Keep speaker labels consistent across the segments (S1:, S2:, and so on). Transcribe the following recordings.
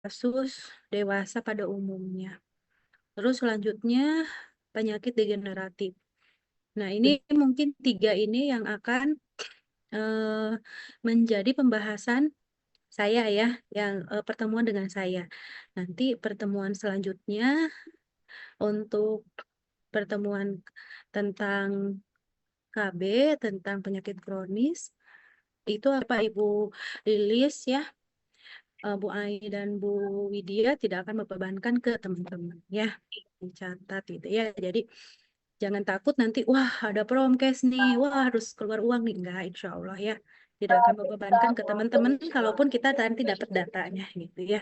S1: kasus dewasa pada umumnya. Terus selanjutnya penyakit degeneratif. Nah, ini mungkin 3 ini yang akan eh, menjadi pembahasan saya ya, yang pertemuan dengan saya. Nanti pertemuan selanjutnya untuk pertemuan tentang KB, tentang penyakit kronis, itu apa Ibu Lilis ya, Bu Ai dan Bu Widya tidak akan membebankan ke teman-teman ya, dicatat gitu ya. Jadi jangan takut nanti, wah ada promkes nih, wah harus keluar uang nih. Enggak, insya Allah ya. Tidak akan membebankan ke teman-teman, kalaupun kita nanti dapat datanya gitu ya.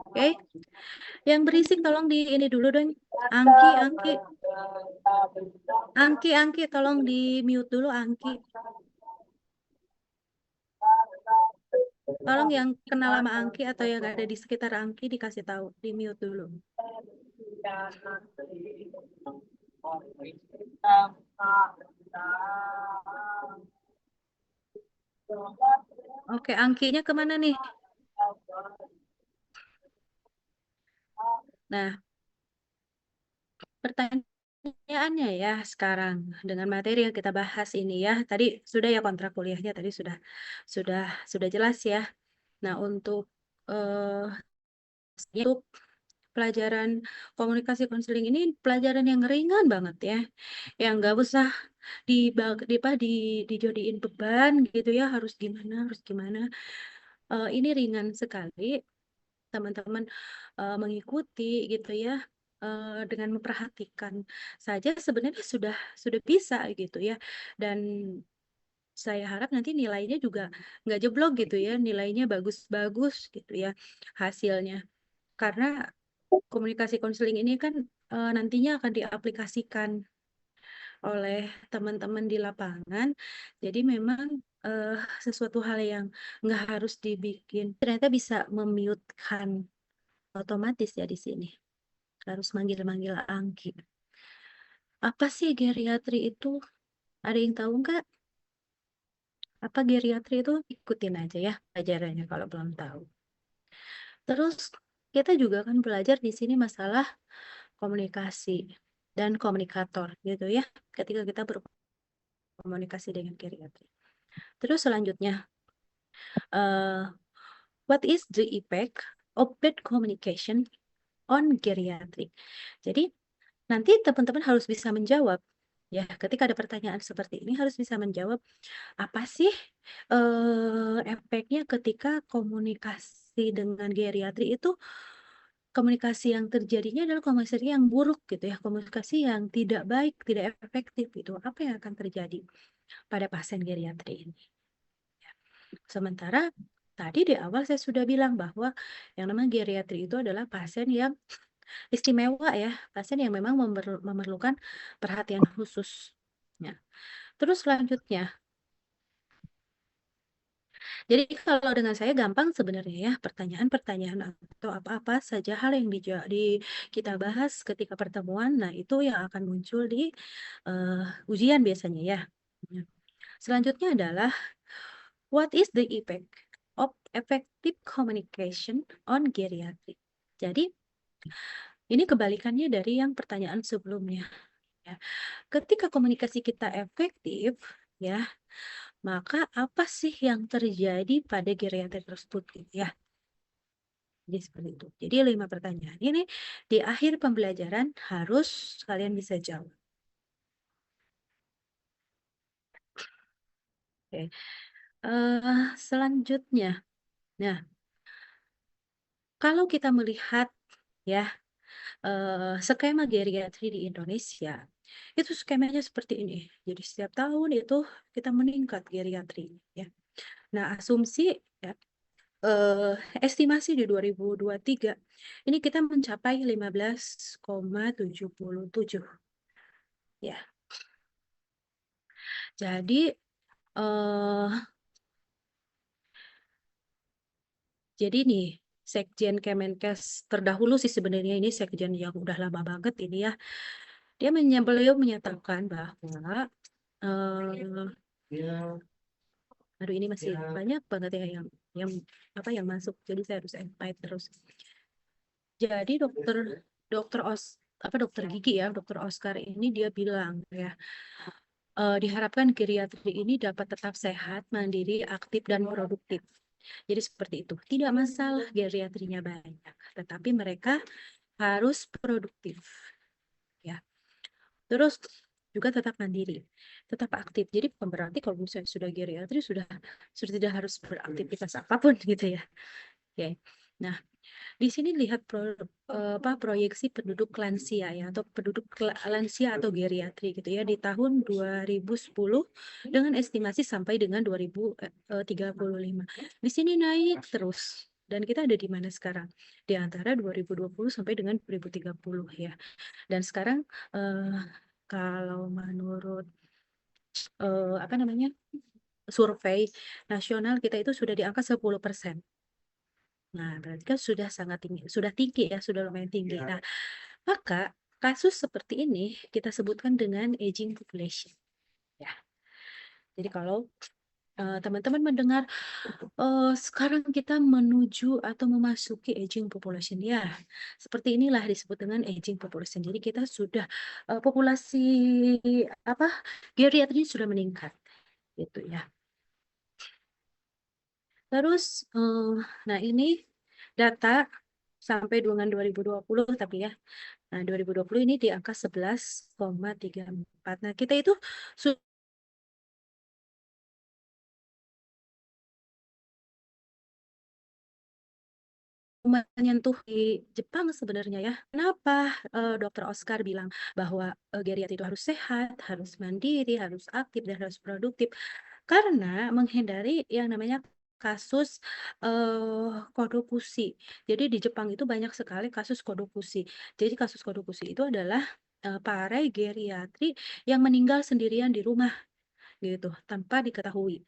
S1: Oke, yang berisik tolong di ini dulu dong. Angki, Angki, Angki, tolong di mute dulu Angki. Tolong yang kenal sama Angki atau yang ada di sekitar Angki dikasih tahu, di mute dulu. Oke, Angkinya kemana nih? Nah, pertanyaannya ya sekarang dengan materi yang kita bahas ini ya, tadi sudah ya kontrak kuliahnya tadi sudah sudah jelas ya. Nah, untuk pelajaran komunikasi konseling ini pelajaran yang ringan banget ya, yang nggak usah dijadiin beban gitu ya, harus gimana. Ini ringan sekali, teman-teman mengikuti gitu ya, dengan memperhatikan saja sebenarnya sudah bisa gitu ya, dan saya harap nanti nilainya juga nggak jeblok gitu ya, nilainya bagus-bagus gitu ya hasilnya, karena komunikasi konseling ini kan nantinya akan diaplikasikan oleh teman-teman di lapangan. Jadi memang eh, sesuatu hal yang nggak harus dibikin, ternyata bisa memute-kan otomatis ya di sini. Harus manggil-manggil Angki. Apa sih geriatri itu? Ada yang tahu nggak? Apa geriatri itu? Ikutin aja ya pelajarannya kalau belum tahu. Terus kita juga kan belajar di sini masalah komunikasi dan komunikator gitu ya. Ketika kita berkomunikasi dengan geriatri. Terus selanjutnya, eh, what is the effect of bad communication on geriatri? Jadi nanti teman-teman harus bisa menjawab ya. Ketika ada pertanyaan seperti ini harus bisa menjawab apa sih efeknya ketika komunikasi dengan geriatri itu, komunikasi yang terjadinya adalah komunikasi yang buruk gitu ya, komunikasi yang tidak baik, tidak efektif itu. Apa yang akan terjadi pada pasien geriatri ini? Sementara tadi di awal saya sudah bilang bahwa yang namanya geriatri itu adalah pasien yang istimewa ya, pasien yang memang memerlukan perhatian khusus. Ya. Terus selanjutnya, jadi kalau dengan saya gampang sebenarnya ya, pertanyaan-pertanyaan atau apa-apa saja hal yang kita bahas ketika pertemuan, nah itu yang akan muncul di ujian biasanya ya. Ya. Selanjutnya adalah what is the effect of effective communication on geriatric? Jadi ini kebalikannya dari yang pertanyaan sebelumnya. Ya. Ketika komunikasi kita efektif, ya, maka apa sih yang terjadi pada geriatrik tersebut, gitu ya? Jadi seperti itu. Jadi 5 pertanyaan ini di akhir pembelajaran harus kalian bisa jawab. Oke. Selanjutnya, nah kalau kita melihat ya skema geriatri di Indonesia, itu skemanya seperti ini. Jadi setiap tahun itu kita meningkat geriatri ya. Nah, asumsi ya, eh, estimasi di 2023 ini kita mencapai 15,77 ya. Jadi eh nih Sekjen Kemenkes terdahulu sih sebenarnya, ini sekjen yang udah lama banget ini ya. Beliau menyatakan bahwa aduh ini masih banyak banget ya yang yang masuk. Jadi saya harus fight terus. Jadi dokter gigi ya, dokter Oscar ini dia bilang ya, diharapkan geriatri ini dapat tetap sehat, mandiri, aktif, dan produktif. Jadi seperti itu. Tidak masalah geriatrinya banyak, tetapi mereka harus produktif. Ya. Terus juga tetap mandiri, tetap aktif. Jadi bukan berarti kalau misalnya sudah geriatri sudah tidak harus beraktivitas apapun gitu ya. Oke. Nah, di sini lihat proyeksi penduduk lansia ya, atau penduduk lansia atau geriatri gitu ya di tahun 2010 dengan estimasi sampai dengan 2035. Di sini naik terus. Dan kita ada di mana sekarang? Di antara 2020 sampai dengan 2030 ya. Dan sekarang kalau menurut apa namanya, survei nasional kita itu sudah di angka 10%. Nah, berarti kan sudah sangat tinggi, sudah tinggi ya, sudah lumayan tinggi. Nah, maka kasus seperti ini kita sebutkan dengan aging population. Ya, jadi kalau teman-teman mendengar sekarang kita menuju atau memasuki aging population ya, seperti inilah disebut dengan aging population. Jadi kita sudah populasi apa geriatri sudah meningkat, gitu ya. Terus, nah ini data sampai dengan 2020 tapi ya. Nah, 2020 ini di angka 11,34. Nah, kita itu sudah menyentuh di Jepang sebenarnya ya. Kenapa Dokter Oscar bilang bahwa geriatri itu harus sehat, harus mandiri, harus aktif, dan harus produktif? Karena menghindari yang namanya kasus kodokushi. Jadi di Jepang itu banyak sekali kasus kodokushi. Jadi kasus kodokushi itu adalah para geriatri yang meninggal sendirian di rumah gitu tanpa diketahui.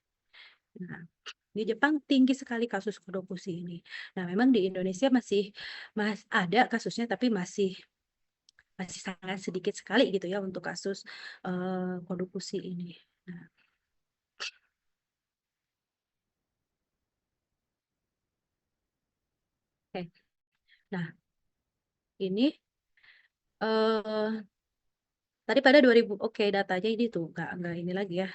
S1: Nah, di Jepang tinggi sekali kasus kodokushi ini. Nah, memang di Indonesia masih ada kasusnya tapi masih masih sangat sedikit sekali gitu ya untuk kasus kodokushi ini. Nah, oke. Nah, ini eh tadi pada 2000, oke datanya ini tuh nggak ini lagi ya,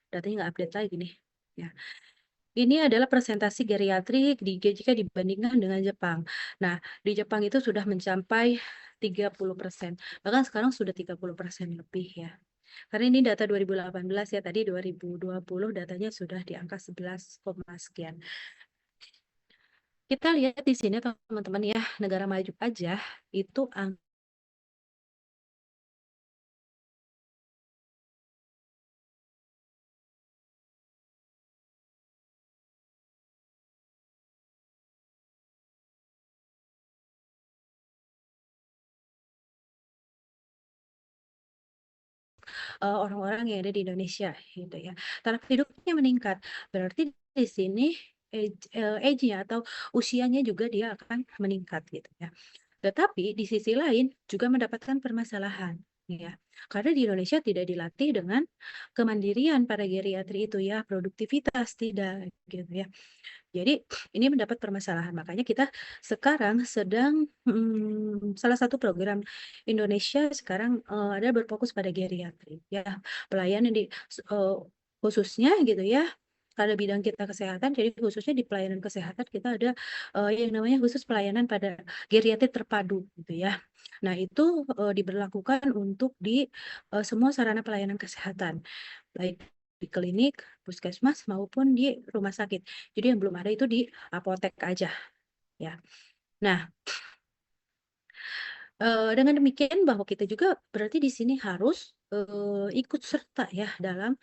S1: datanya nggak update lagi nih. Ya, ini adalah presentasi geriatri jika dibandingkan dengan Jepang. Nah, di Jepang itu sudah mencapai 30%, bahkan sekarang sudah 30% lebih ya. Karena ini data 2018 ya, tadi 2020 datanya sudah di angka 11, sekian. Kita lihat di sini teman-teman ya, negara maju aja itu orang-orang yang ada di Indonesia gitu ya. Taraf hidupnya meningkat. Berarti di sini age-nya atau usianya juga dia akan meningkat gitu ya. Tetapi di sisi lain juga mendapatkan permasalahan ya. Karena di Indonesia tidak dilatih dengan kemandirian para geriatri itu ya, produktivitas tidak gitu ya. Jadi ini mendapat permasalahan. Makanya kita sekarang sedang salah satu program Indonesia sekarang ada berfokus pada geriatri ya, pelayanan khususnya gitu ya. Pada bidang kita kesehatan, jadi khususnya di pelayanan kesehatan kita ada yang namanya khusus pelayanan pada geriatri terpadu gitu ya. Nah, itu diberlakukan untuk di semua sarana pelayanan kesehatan, baik di klinik, puskesmas maupun di rumah sakit. Jadi yang belum ada itu di apotek aja ya. Nah, dengan demikian bahwa kita juga berarti di sini harus ikut serta ya dalam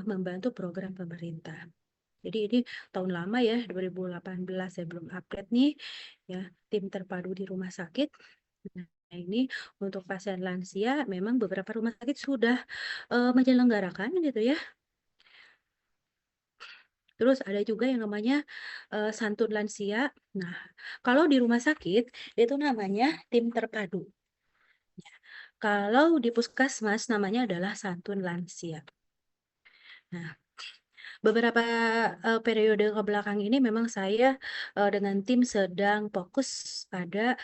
S1: membantu program pemerintah. Jadi ini tahun lama ya, 2018 saya belum update nih ya, tim terpadu di rumah sakit. Nah, ini untuk pasien lansia memang beberapa rumah sakit sudah menyelenggarakan gitu ya. Terus ada juga yang namanya santun lansia. Nah, kalau di rumah sakit itu namanya tim terpadu. Kalau di puskesmas namanya adalah santun lansia. Nah, Beberapa, periode ke belakang ini memang saya, dengan tim sedang fokus pada,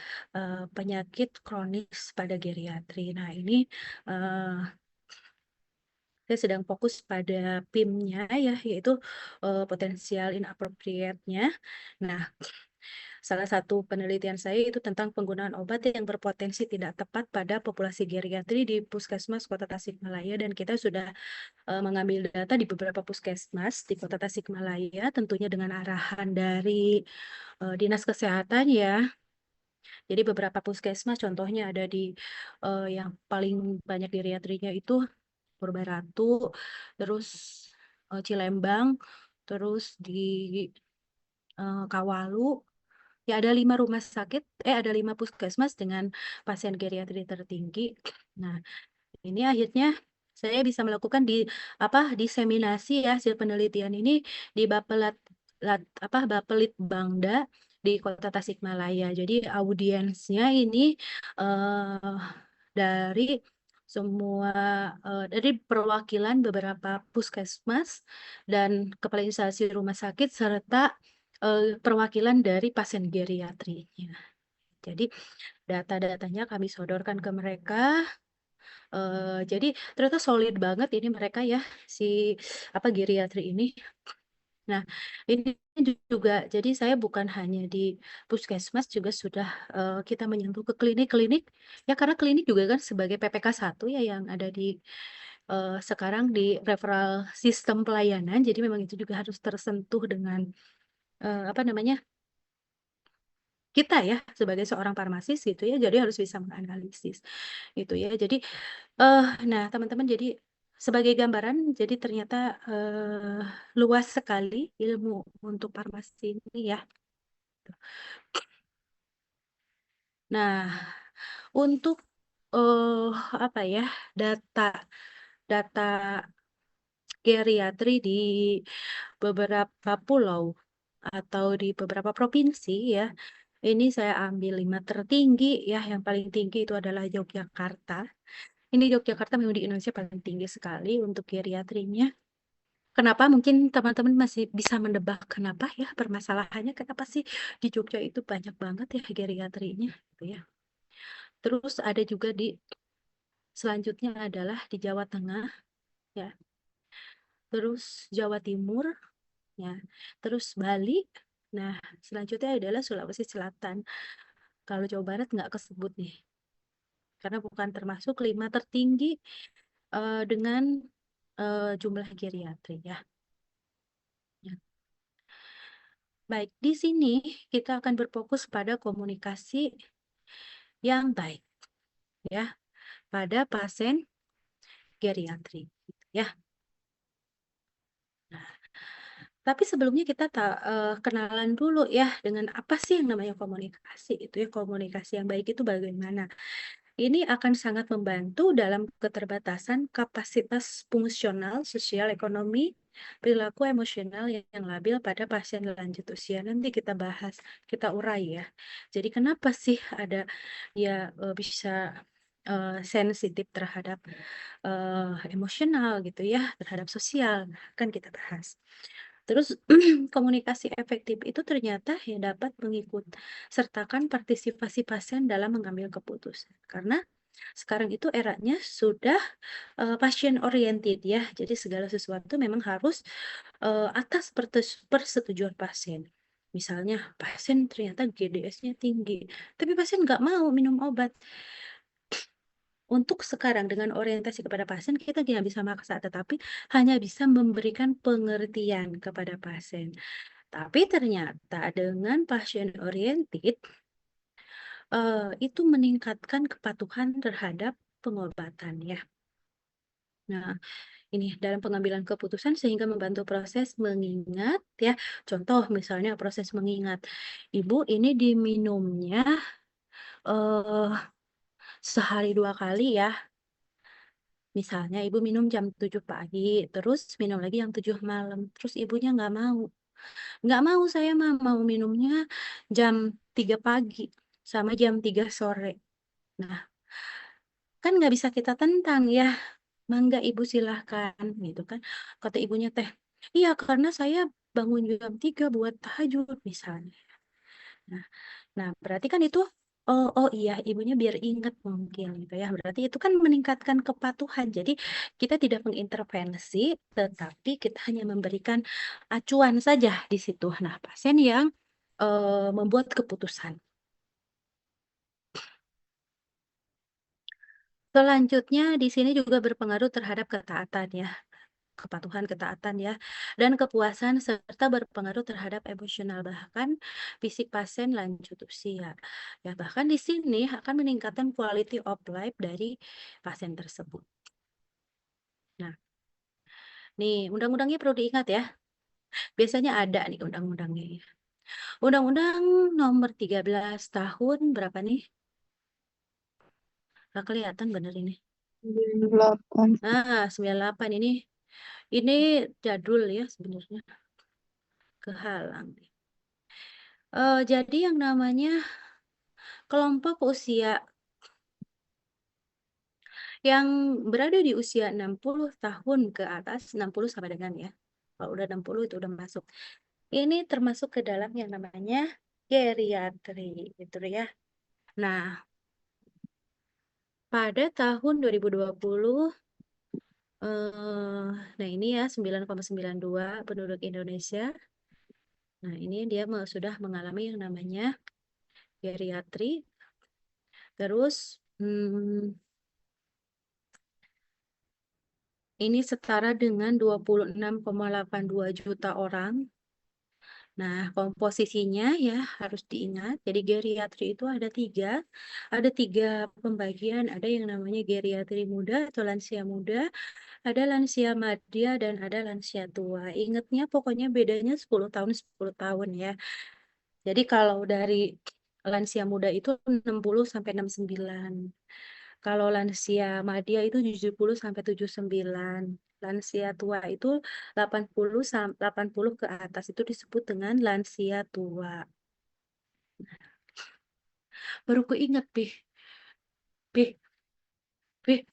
S1: penyakit kronis pada geriatri. Nah ini, saya sedang fokus pada PIM-nya ya, yaitu, potensial inappropriate-nya. Nah, salah satu penelitian saya itu tentang penggunaan obat yang berpotensi tidak tepat pada populasi geriatri di Puskesmas Kota Tasikmalaya dan kita sudah, mengambil data di beberapa puskesmas di Kota Tasikmalaya, tentunya dengan arahan dari, Dinas Kesehatan ya. Jadi beberapa puskesmas contohnya ada di, yang paling banyak geriatrinya itu Purbaratu, terus, Cilembang, terus di, Kawalu, ya ada 5 rumah sakit ada 5 puskesmas dengan pasien geriatri tertinggi. Nah, ini akhirnya saya bisa melakukan diseminasi ya hasil penelitian ini di Bapelitbangda di Kota Tasikmalaya. Jadi audiensnya ini, eee, dari semua, dari perwakilan beberapa puskesmas dan kepala instansi rumah sakit serta, perwakilan dari pasien geriatrinya. Jadi data-datanya kami sodorkan ke mereka. Jadi ternyata solid banget ini mereka ya, si geriatri ini. Nah, ini juga jadi saya bukan hanya di puskesmas juga sudah, kita menyentuh ke klinik-klinik, ya karena klinik juga kan sebagai PPK 1 ya yang ada di, sekarang di referral sistem pelayanan, jadi memang itu juga harus tersentuh dengan, apa namanya, kita ya sebagai seorang farmasis gitu ya, jadi harus bisa menganalisis gitu ya. Jadi nah teman-teman jadi sebagai gambaran jadi ternyata, luas sekali ilmu untuk farmasi ini ya. Nah untuk, eee, apa ya, data data geriatri di beberapa pulau atau di beberapa provinsi ya, ini saya ambil 5 tertinggi ya, yang paling tinggi itu adalah Yogyakarta. Ini Yogyakarta memang di Indonesia paling tinggi sekali untuk geriatrinya. Kenapa mungkin teman-teman masih bisa menebak kenapa ya permasalahannya, kenapa sih di Jogja itu banyak banget ya geriatrinya gitu ya. Terus ada juga di selanjutnya adalah di Jawa Tengah ya, terus Jawa Timur ya, terus Bali. Nah, selanjutnya adalah Sulawesi Selatan. Kalau Jawa Barat nggak kesebut nih, karena bukan termasuk 5 tertinggi dengan jumlah geriatri ya. Ya. Baik, di sini kita akan berfokus pada komunikasi yang baik ya pada pasien geriatri gitu ya. Nah, tapi sebelumnya kita kenalan dulu ya dengan apa sih yang namanya komunikasi itu ya, komunikasi yang baik itu bagaimana. Ini akan sangat membantu dalam keterbatasan kapasitas fungsional, sosial, ekonomi, perilaku emosional yang labil pada pasien lanjut usia. Nanti kita bahas, kita urai ya. Jadi kenapa sih ada ya bisa sensitif terhadap emosional gitu ya, terhadap sosial, kan kita bahas. Terus komunikasi efektif itu ternyata ya dapat mengikut sertakan partisipasi pasien dalam mengambil keputusan. Karena sekarang itu eranya sudah, pasien oriented ya. Jadi segala sesuatu memang harus, atas persetujuan pasien. Misalnya pasien ternyata GDS-nya tinggi, tapi pasien nggak mau minum obat. Untuk sekarang dengan orientasi kepada pasien kita tidak bisa maksa, tetapi hanya bisa memberikan pengertian kepada pasien. Tapi ternyata dengan pasien oriented, itu meningkatkan kepatuhan terhadap pengobatan ya. Nah, ini dalam pengambilan keputusan sehingga membantu proses mengingat ya. Contoh misalnya proses mengingat, ibu ini diminumnya, eee, sehari 2 kali ya. Misalnya ibu minum jam 7 pagi, terus minum lagi yang 7 malam, terus ibunya nggak mau. "Nggak mau saya mah, mau minumnya jam 3 pagi sama jam 3 sore." Nah, kan nggak bisa kita tentang ya, "Mangga ibu silahkan," gitu kan. Kata ibunya teh Iya, karena saya bangun jam 3 buat tahajud misalnya. Nah nah berarti kan itu, oh oh iya ibunya biar ingat mungkin gitu ya, berarti itu kan meningkatkan kepatuhan. Jadi kita tidak mengintervensi, tetapi kita hanya memberikan acuan saja di situ. Nah pasien yang, membuat keputusan. Selanjutnya di sini juga berpengaruh terhadap ketaatan ya. Kepatuhan, ketaatan ya, dan kepuasan serta berpengaruh terhadap emosional bahkan fisik pasien lanjut usia. Ya, bahkan di sini akan meningkatkan quality of life dari pasien tersebut. Nah, nih undang-undangnya perlu diingat ya. Biasanya ada nih undang-undangnya ya. Undang-Undang nomor 13 tahun berapa nih? Nggak kelihatan bener ini.
S2: 8.
S1: Nah, 98 ini jadul ya sebenarnya. Kehalang. Jadi yang namanya kelompok usia yang berada di usia 60 tahun ke atas, 60 sama dengan ya. Kalau udah 60 itu udah masuk. Ini termasuk ke dalam yang namanya geriatri gitu ya. Nah, pada tahun 2020 nah ini ya 9,92 penduduk Indonesia. Nah, ini dia sudah mengalami yang namanya geriatri. Terus ini setara dengan 26,82 juta orang. Nah, komposisinya ya harus diingat. Jadi geriatri itu ada tiga pembagian. Ada yang namanya geriatri muda atau lansia muda, ada lansia madya dan ada lansia tua. Ingatnya pokoknya bedanya 10 tahun 10 tahun ya. Jadi kalau dari lansia muda itu 60 sampai 69. Kalau lansia madya itu 70 sampai 79. Lansia tua itu 80 ke atas itu disebut dengan lansia tua. Baru keinget, Pih. Pih, Pih.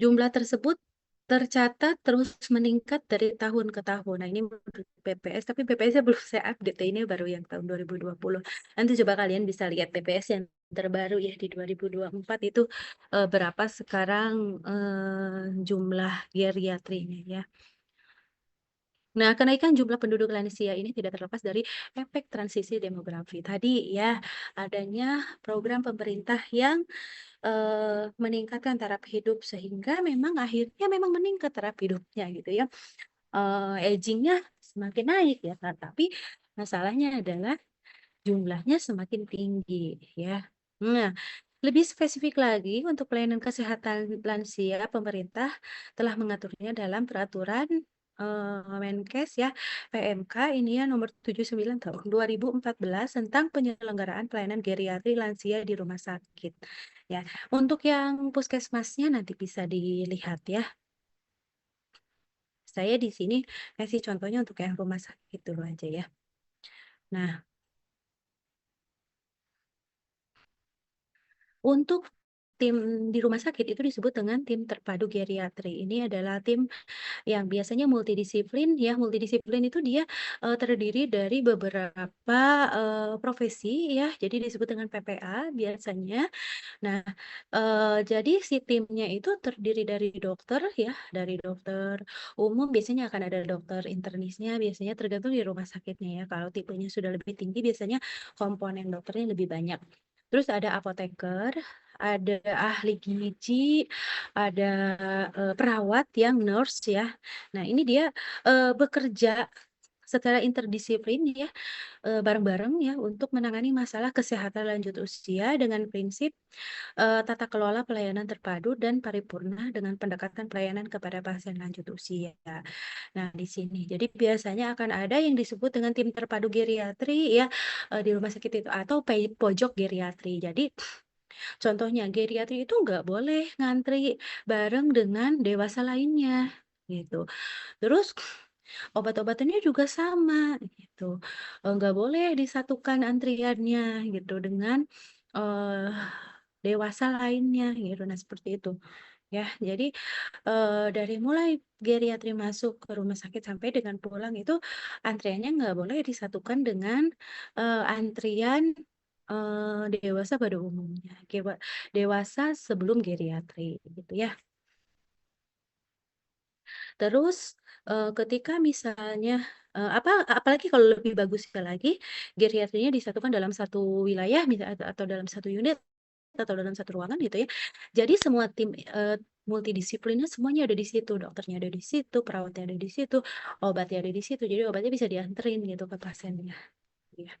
S1: Jumlah tersebut tercatat terus meningkat dari tahun ke tahun. Nah, ini menurut BPS, tapi BPS-nya belum saya update. Ini baru yang tahun 2020. Nanti coba kalian bisa lihat BPS yang terbaru ya di 2024 itu berapa sekarang jumlah geriatrinya ya. Nah, kenaikan jumlah penduduk lansia ini tidak terlepas dari efek transisi demografi. Tadi ya, adanya program pemerintah yang meningkatkan taraf hidup sehingga memang akhirnya memang meningkat taraf hidupnya gitu ya. Aging-nya semakin naik ya, tapi masalahnya adalah jumlahnya semakin tinggi ya. Nah, lebih spesifik lagi untuk pelayanan kesehatan lansia, pemerintah telah mengaturnya dalam peraturan Menkes ya PMK ini ya nomor 79 tahun 2014 tentang penyelenggaraan pelayanan geriatri lansia di rumah sakit. Ya, untuk yang puskesmasnya nanti bisa dilihat ya. Saya di sini kasih contohnya untuk yang rumah sakit dulu aja ya. Nah, untuk tim di rumah sakit itu disebut dengan tim terpadu geriatri. Ini adalah tim yang biasanya multidisiplin ya. Multidisiplin itu dia terdiri dari beberapa profesi ya. Jadi disebut dengan PPA biasanya. Nah, jadi si timnya itu terdiri dari dokter ya, dari dokter umum biasanya akan ada dokter internisnya, biasanya tergantung di rumah sakitnya ya. Kalau tipenya sudah lebih tinggi biasanya komponen dokternya lebih banyak. Terus ada apoteker, ada ahli gizi, ada perawat yang nurse ya. Nah, ini dia bekerja secara interdisiplin ya, bareng-bareng ya untuk menangani masalah kesehatan lanjut usia dengan prinsip tata kelola pelayanan terpadu dan paripurna dengan pendekatan pelayanan kepada pasien lanjut usia. Nah, di sini jadi biasanya akan ada yang disebut dengan tim terpadu geriatri ya di rumah sakit itu atau pojok geriatri. Jadi contohnya geriatri itu nggak boleh ngantri bareng dengan dewasa lainnya gitu. Terus obat-obatannya juga sama gitu. Nggak boleh disatukan antriannya gitu dengan eh dewasa lainnya gitu. Nah, seperti itu. ya. Jadi dari mulai geriatri masuk ke rumah sakit sampai dengan pulang itu antriannya nggak boleh disatukan dengan antrian dewasa pada umumnya, dewasa sebelum geriatri gitu ya. Terus ketika misalnya apalagi kalau lebih bagusnya lagi geriatrinya disatukan dalam satu wilayah atau dalam satu unit atau dalam satu ruangan gitu ya. Jadi semua tim multidisiplinnya semuanya ada di situ, dokternya ada di situ, perawatnya ada di situ, obatnya ada di situ. Jadi obatnya bisa dianterin gitu ke pasiennya. Ya.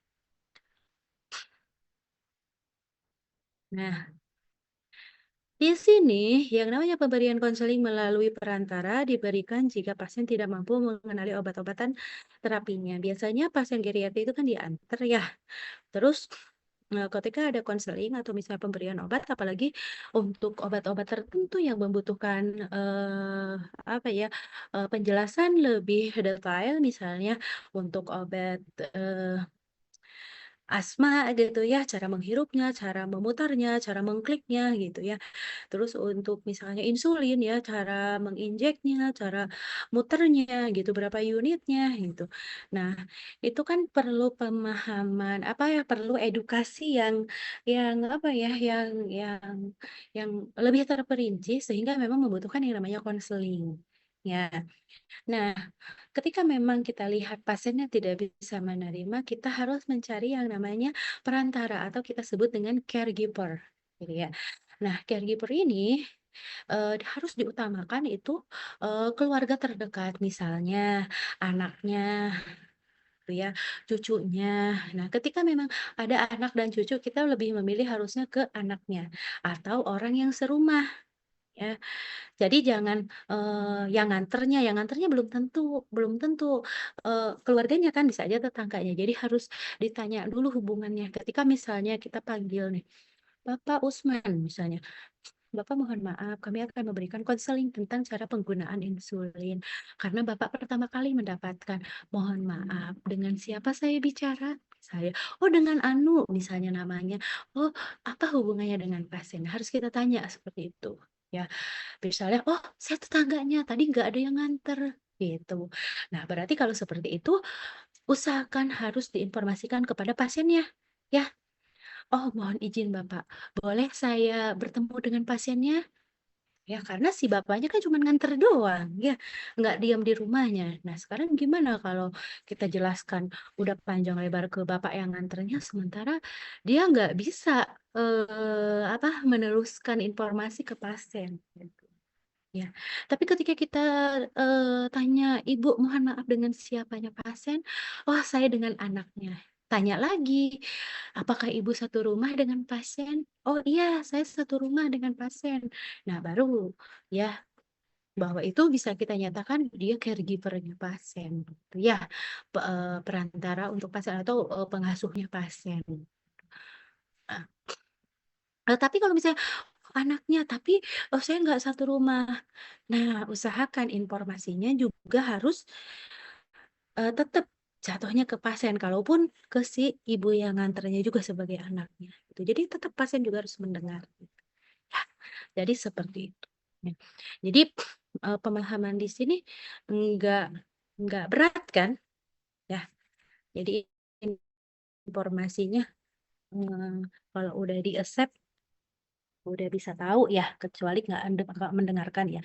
S1: Nah, di sini yang namanya pemberian konseling melalui perantara diberikan jika pasien tidak mampu mengenali obat-obatan terapinya. Biasanya pasien geriatri itu kan diantar ya. Terus ketika ada konseling atau misalnya pemberian obat, apalagi untuk obat-obat tertentu yang membutuhkan apa ya penjelasan lebih detail, misalnya untuk obat asma gitu ya, cara menghirupnya, cara memutarnya, cara mengkliknya gitu ya. Terus untuk misalnya insulin ya, cara menginjeknya, cara muternya gitu, berapa unitnya gitu. Nah, itu kan perlu pemahaman apa ya, perlu edukasi yang apa ya, yang lebih terperinci sehingga memang membutuhkan yang namanya konseling. Ya. Nah, ketika memang kita lihat pasiennya tidak bisa menerima, kita harus mencari yang namanya perantara atau kita sebut dengan caregiver, gitu ya. Nah, caregiver ini harus diutamakan itu keluarga terdekat, misalnya anaknya, gitu ya, cucunya. Nah, ketika memang ada anak dan cucu, kita lebih memilih harusnya ke anaknya atau orang yang serumah. Ya, jadi jangan, yang nganternya belum tentu, keluarganya kan, bisa aja tetangganya. Jadi harus ditanya dulu hubungannya. Ketika misalnya kita panggil nih, "Bapak Usman," misalnya, "Bapak mohon maaf, kami akan memberikan konseling tentang cara penggunaan insulin. Karena Bapak pertama kali mendapatkan. Mohon maaf, dengan siapa saya bicara?" Saya, "Oh dengan Anu," misalnya namanya. "Oh, apa hubungannya dengan pasien?" Harus kita tanya seperti itu, ya. Misalnya, "Oh, saya tetangganya, tadi nggak ada yang nganter," gitu. Nah, berarti kalau seperti itu, usahakan harus diinformasikan kepada pasiennya, ya. "Oh, mohon izin Bapak, boleh saya bertemu dengan pasiennya?" Ya, karena si bapaknya kan cuma nganter doang, ya, nggak diam di rumahnya. Nah, sekarang gimana kalau kita jelaskan udah panjang lebar ke bapak yang nganternya, sementara dia nggak bisa, apa, meneruskan informasi ke pasien, gitu. Ya, tapi ketika kita, tanya, "Ibu, mohon maaf dengan siapanya pasien?" "Oh, saya dengan anaknya." Tanya lagi, "Apakah ibu satu rumah dengan pasien?" "Oh iya, saya satu rumah dengan pasien." Nah, baru ya, bahwa itu bisa kita nyatakan dia caregiver-nya pasien, gitu ya, perantara untuk pasien atau, pengasuhnya pasien. Nah, tapi kalau misalnya anaknya, tapi, saya nggak satu rumah. Nah, usahakan informasinya juga harus, tetap jatuhnya ke pasien, kalaupun ke si ibu yang nganternya juga sebagai anaknya, gitu. Jadi tetap pasien juga harus mendengar, gitu. Ya, jadi seperti itu. Ya. Jadi, pemahaman di sini enggak enggak berat kan, ya. Jadi informasinya, kalau udah di-accept, udah bisa tahu ya, kecuali nggak mendengarkan ya.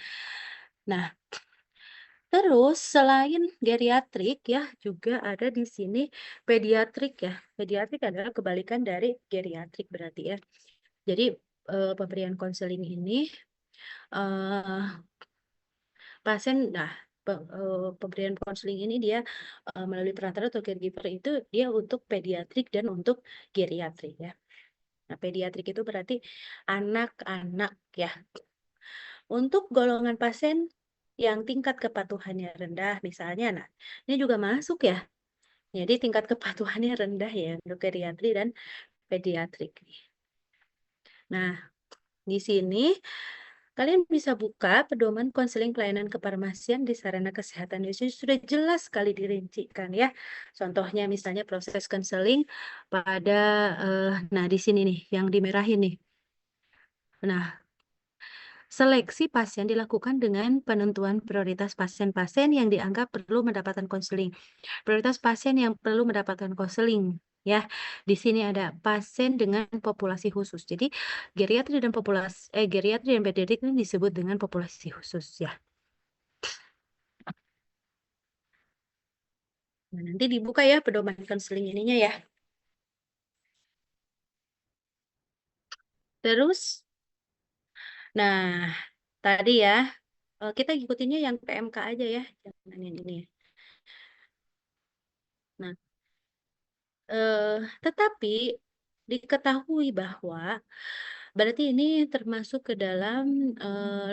S1: Nah, terus selain geriatrik ya, juga ada di sini pediatrik ya. Pediatrik adalah kebalikan dari geriatrik berarti ya. Jadi pemberian konseling ini eh pasien pemberian konseling ini dia melalui perantara atau caregiver itu dia untuk pediatrik dan untuk geriatrik ya. Nah, pediatrik itu berarti anak-anak ya. Untuk golongan pasien yang tingkat kepatuhannya rendah misalnya, nah ini juga masuk ya. Jadi tingkat kepatuhannya rendah ya untuk geriatri dan pediatrik. Nah, di sini kalian bisa buka pedoman konseling pelayanan kefarmasian di sarana kesehatan. Di sini sudah jelas sekali dirincikan ya. Contohnya misalnya proses konseling pada nah di sini nih yang dimerahin nih. Nah, Seleksi pasien dilakukan dengan penentuan prioritas pasien-pasien yang dianggap perlu mendapatkan konseling. Prioritas pasien yang perlu mendapatkan konseling, ya. Di sini ada pasien dengan populasi khusus. Jadi geriatri dan pediatrik ini disebut dengan populasi khusus ya. Nah, nanti dibuka ya pedoman konseling ininya ya. Terus, nah tadi ya kita ikutinnya yang PMK aja ya, jangan yang ini ya. Nah, tetapi diketahui bahwa berarti ini termasuk ke dalam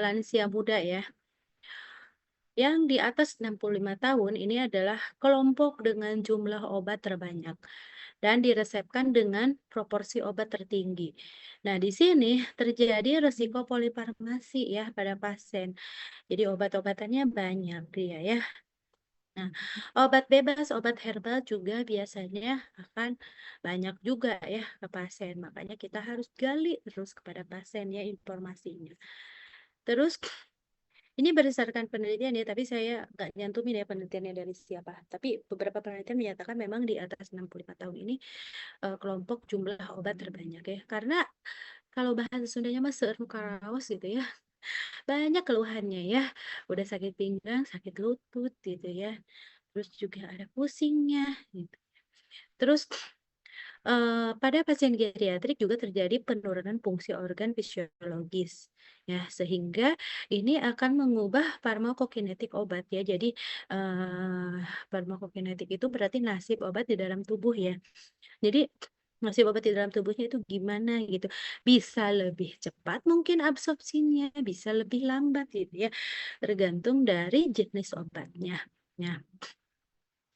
S1: lansia muda ya. Yang di atas 65 tahun ini adalah kelompok dengan jumlah obat terbanyak dan diresepkan dengan proporsi obat tertinggi. Nah, di sini terjadi resiko polifarmasi ya pada pasien. Jadi obat-obatannya banyak dia ya. Nah, obat bebas, obat herbal juga biasanya akan banyak juga ya ke pasien. Makanya kita harus gali terus kepada pasien ya informasinya. Terus ini berdasarkan penelitian ya, tapi saya nggak nyantumin ya penelitiannya dari siapa. Tapi beberapa penelitian menyatakan memang di atas 65 tahun ini kelompok jumlah obat terbanyak ya. Karena kalau bahasa Sundanya mah seueur nu karaos gitu ya. Banyak keluhannya ya. Udah sakit pinggang, sakit lutut gitu ya. Terus juga ada pusingnya gitu. Terus pada pasien geriatrik juga terjadi penurunan fungsi organ fisiologis ya sehingga ini akan mengubah farmakokinetik obat ya. Jadi farmakokinetik itu berarti nasib obat di dalam tubuh ya. Jadi nasib obat di dalam tubuhnya itu gimana gitu. Bisa lebih cepat mungkin absorpsinya, bisa lebih lambat gitu ya. Tergantung dari jenis obatnya. Nah,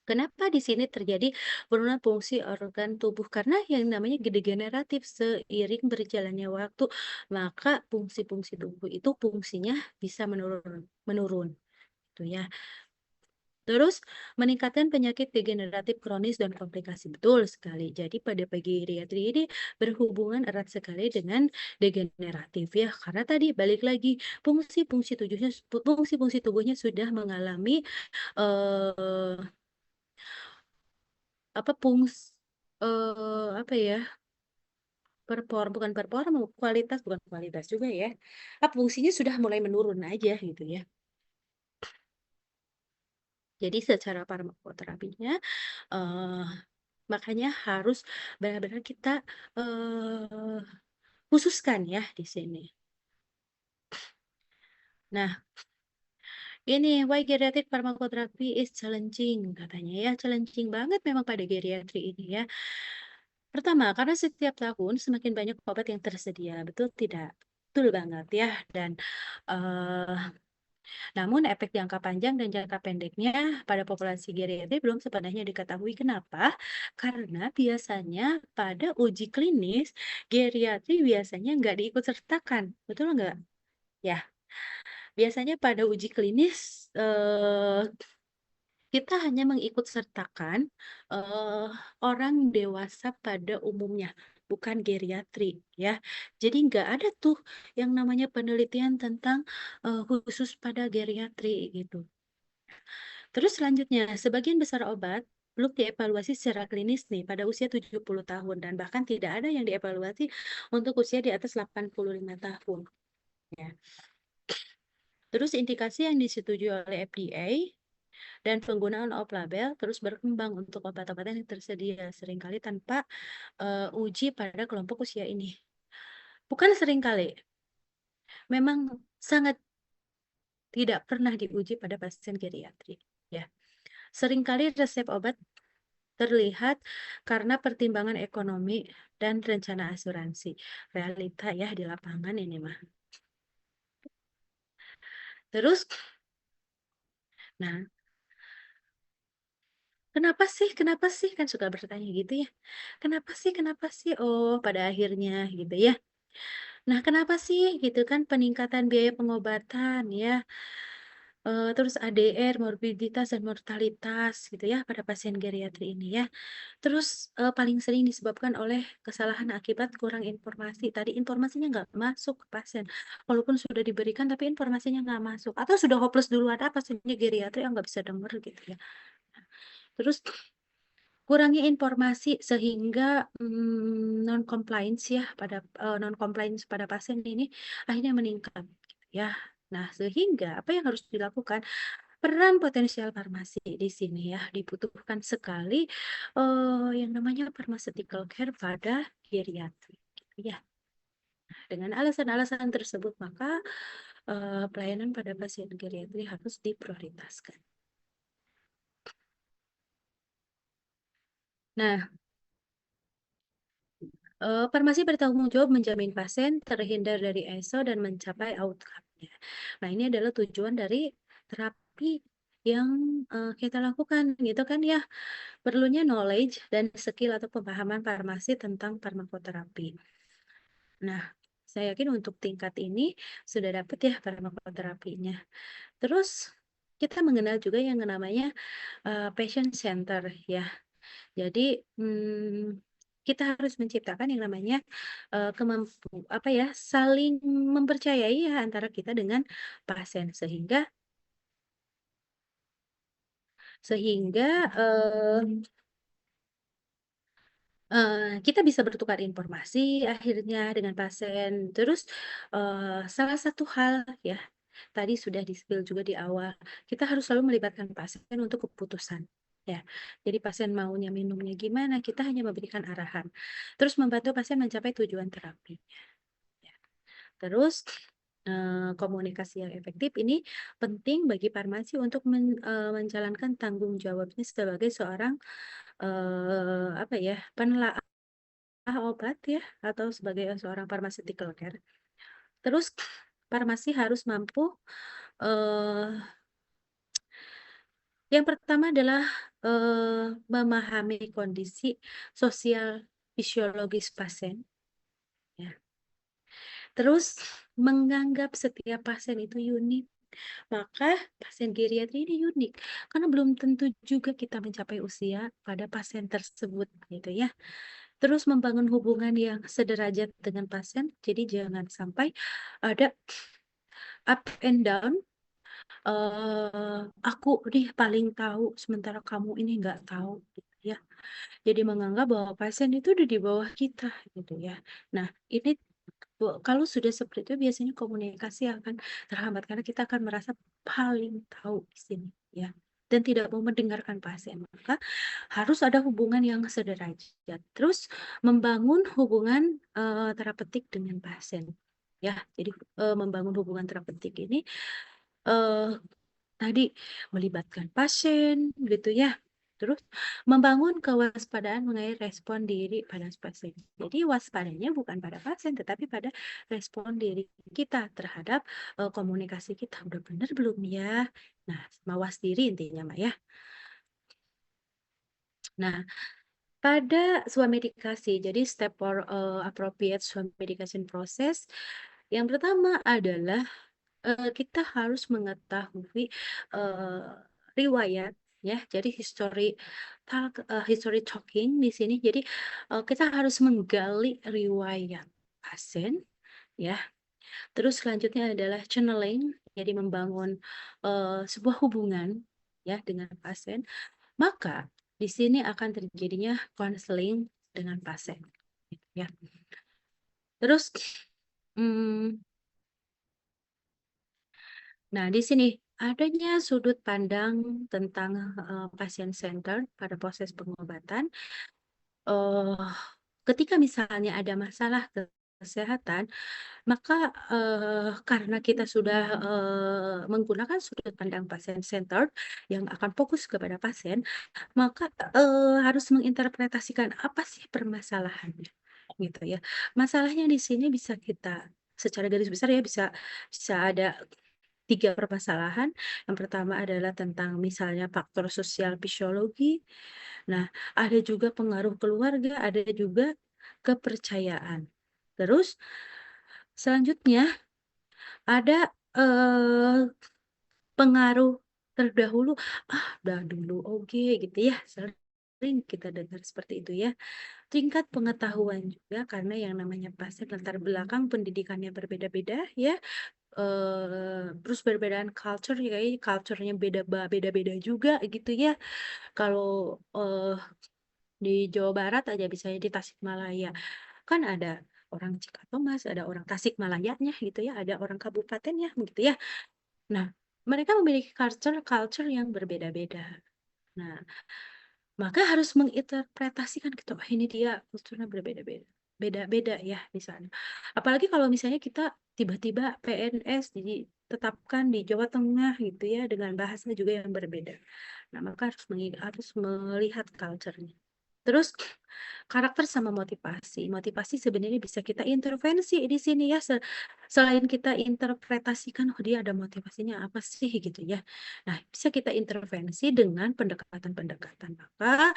S1: kenapa di sini terjadi penurunan fungsi organ tubuh? Karena yang namanya degeneratif seiring berjalannya waktu, maka fungsi-fungsi tubuh itu fungsinya bisa menurun, menurun, gitu ya. Terus meningkatkan penyakit degeneratif kronis dan komplikasi betul sekali. Jadi pada geriatri ini berhubungan erat sekali dengan degeneratif ya. Karena tadi balik lagi fungsi-fungsi tubuhnya sudah mengalami eh apa apa ya bukan perform kualitas bukan kualitas juga ya apa fungsinya sudah mulai menurun aja gitu ya jadi secara farmakoterapinya eh makanya harus benar-benar kita eh khususkan ya di sini. Nah, ini why geriatric pharmacotherapy is challenging katanya ya, challenging banget memang pada geriatri ini ya. Pertama, karena setiap tahun semakin banyak obat yang tersedia, betul tidak? Betul banget ya. Dan eh, namun efek jangka panjang dan jangka pendeknya pada populasi geriatri belum sepenuhnya diketahui. Kenapa? Karena biasanya pada uji klinis geriatri biasanya nggak diikut sertakan, betul nggak? Ya, biasanya pada uji klinis kita hanya mengikut sertakan eh, orang dewasa pada umumnya, bukan geriatri ya. Jadi nggak ada tuh yang namanya penelitian tentang khusus pada geriatri gitu. Terus selanjutnya, sebagian besar obat belum dievaluasi secara klinis nih pada usia 70 tahun dan bahkan tidak ada yang dievaluasi untuk usia di atas 85 tahun. Ya. Terus indikasi yang disetujui oleh FDA dan penggunaan off-label terus berkembang untuk obat-obatan yang tersedia seringkali tanpa uji pada kelompok usia ini. Bukan seringkali, memang sangat tidak pernah diuji pada pasien geriatri. Ya, seringkali resep obat terlihat karena pertimbangan ekonomi dan rencana asuransi. Realita ya di lapangan ini mah. Terus, nah, kenapa sih? Kenapa sih? Kan suka bertanya gitu ya. Kenapa sih? Kenapa sih? Oh, pada akhirnya gitu ya. Nah, kenapa sih gitu kan peningkatan biaya pengobatan ya? terus ADR, morbiditas dan mortalitas gitu ya pada pasien geriatri ini ya. Terus, paling sering disebabkan oleh kesalahan akibat kurang informasi. Tadi informasinya nggak masuk ke pasien, walaupun sudah diberikan tapi informasinya nggak masuk, atau sudah hopeless duluan, pasiennya geriatri yang nggak bisa denger gitu ya. Terus kurangi informasi sehingga, non-compliance ya non-compliance pada pasien ini akhirnya meningkat gitu ya. Nah, sehingga apa yang harus dilakukan, peran potensial farmasi di sini ya, dibutuhkan sekali, yang namanya pharmaceutical care pada geriatri gitu ya. Dengan alasan-alasan tersebut maka, pelayanan pada pasien geriatri harus diprioritaskan. Nah, farmasi bertanggung jawab menjamin pasien terhindar dari ESO dan mencapai outcome-nya. Nah, ini adalah tujuan dari terapi yang, kita lakukan gitu kan ya. Perlunya knowledge dan skill atau pemahaman farmasi tentang farmakoterapi. Nah, saya yakin untuk tingkat ini sudah dapat ya farmakoterapinya. Terus kita mengenal juga yang namanya, patient center ya. Jadi, kita harus menciptakan yang namanya, apa ya, saling mempercayai ya antara kita dengan pasien sehingga sehingga, kita bisa bertukar informasi akhirnya dengan pasien. Terus, salah satu hal ya, tadi sudah di-spill juga di awal, kita harus selalu melibatkan pasien untuk keputusan, ya. Jadi pasien maunya minumnya gimana, kita hanya memberikan arahan. Terus membantu pasien mencapai tujuan terapi, ya. Terus, komunikasi yang efektif ini penting bagi farmasi untuk menjalankan tanggung jawabnya sebagai seorang, apa ya, penelaah obat ya, atau sebagai seorang pharmaceutical care. Terus farmasi harus mampu, eee, yang pertama adalah, memahami kondisi sosial fisiologis pasien, ya. Terus menganggap setiap pasien itu unik, maka pasien geriatri ini unik, karena belum tentu juga kita mencapai usia pada pasien tersebut, gitu ya. Terus membangun hubungan yang sederajat dengan pasien, jadi jangan sampai ada up and down, aku nih paling tahu sementara kamu ini nggak tahu, gitu ya. Jadi menganggap bahwa pasien itu udah di bawah kita, gitu ya. Nah, ini kalau sudah seperti itu biasanya komunikasi akan terhambat karena kita akan merasa paling tahu di sini, ya, dan tidak mau mendengarkan pasien. Maka harus ada hubungan yang sederajat. Terus membangun hubungan, terapeutik dengan pasien, ya. Jadi, membangun hubungan terapeutik ini, eee, tadi melibatkan pasien gitu ya, terus membangun kewaspadaan mengenai respon diri pada pasien. Jadi waspadanya bukan pada pasien, tetapi pada respon diri kita terhadap, komunikasi kita, "Udah bener belum ya?" Nah, mawas diri intinya Mbak ya. Nah, pada swamedikasi, jadi step for, appropriate swamedication process, yang pertama adalah kita harus mengetahui, riwayat ya, jadi history talking di sini. Jadi, kita harus menggali riwayat pasien ya. Terus selanjutnya adalah channeling, jadi membangun, sebuah hubungan ya dengan pasien. Maka di sini akan terjadinya konseling dengan pasien, gitu ya. Terus, mmm nah, di sini adanya sudut pandang tentang, pasien center pada proses pengobatan, eee, ketika misalnya ada masalah kesehatan, maka, karena kita sudah, menggunakan sudut pandang pasien centered yang akan fokus kepada pasien, maka, harus menginterpretasikan apa sih permasalahannya, gitu ya. Masalahnya di sini bisa kita secara garis besar ya bisa bisa ada 3 permasalahan. Yang pertama adalah tentang misalnya faktor sosial fisiologi. Nah, ada juga pengaruh keluarga, ada juga kepercayaan. Terus selanjutnya ada, pengaruh terdahulu, dulu oke gitu ya, sering kita dengar seperti itu ya. Tingkat pengetahuan juga karena yang namanya pasien latar belakang pendidikannya berbeda-beda ya, terus perbedaan culture ya, culture-nya beda-beda juga gitu ya. Kalau, di Jawa Barat aja misalnya di Tasikmalaya, kan ada orang Cikatomas, ada orang Tasikmalayanya gitu ya, ada orang kabupatennya begitu ya. Nah, mereka memiliki culture-culture yang berbeda-beda. Nah, maka harus menginterpretasikan gitu, "Oh ini dia kulturnya berbeda-beda beda-beda ya," di sana. Apalagi kalau misalnya kita tiba-tiba PNS ditetapkan di Jawa Tengah gitu ya, dengan bahasa juga yang berbeda. Nah, maka harus melihat culture-nya. Terus karakter sama motivasi. Motivasi sebenarnya bisa kita intervensi di sini ya, selain kita interpretasikan, "Oh dia ada motivasinya apa sih?" Gitu ya. Nah, bisa kita intervensi dengan pendekatan-pendekatan. Maka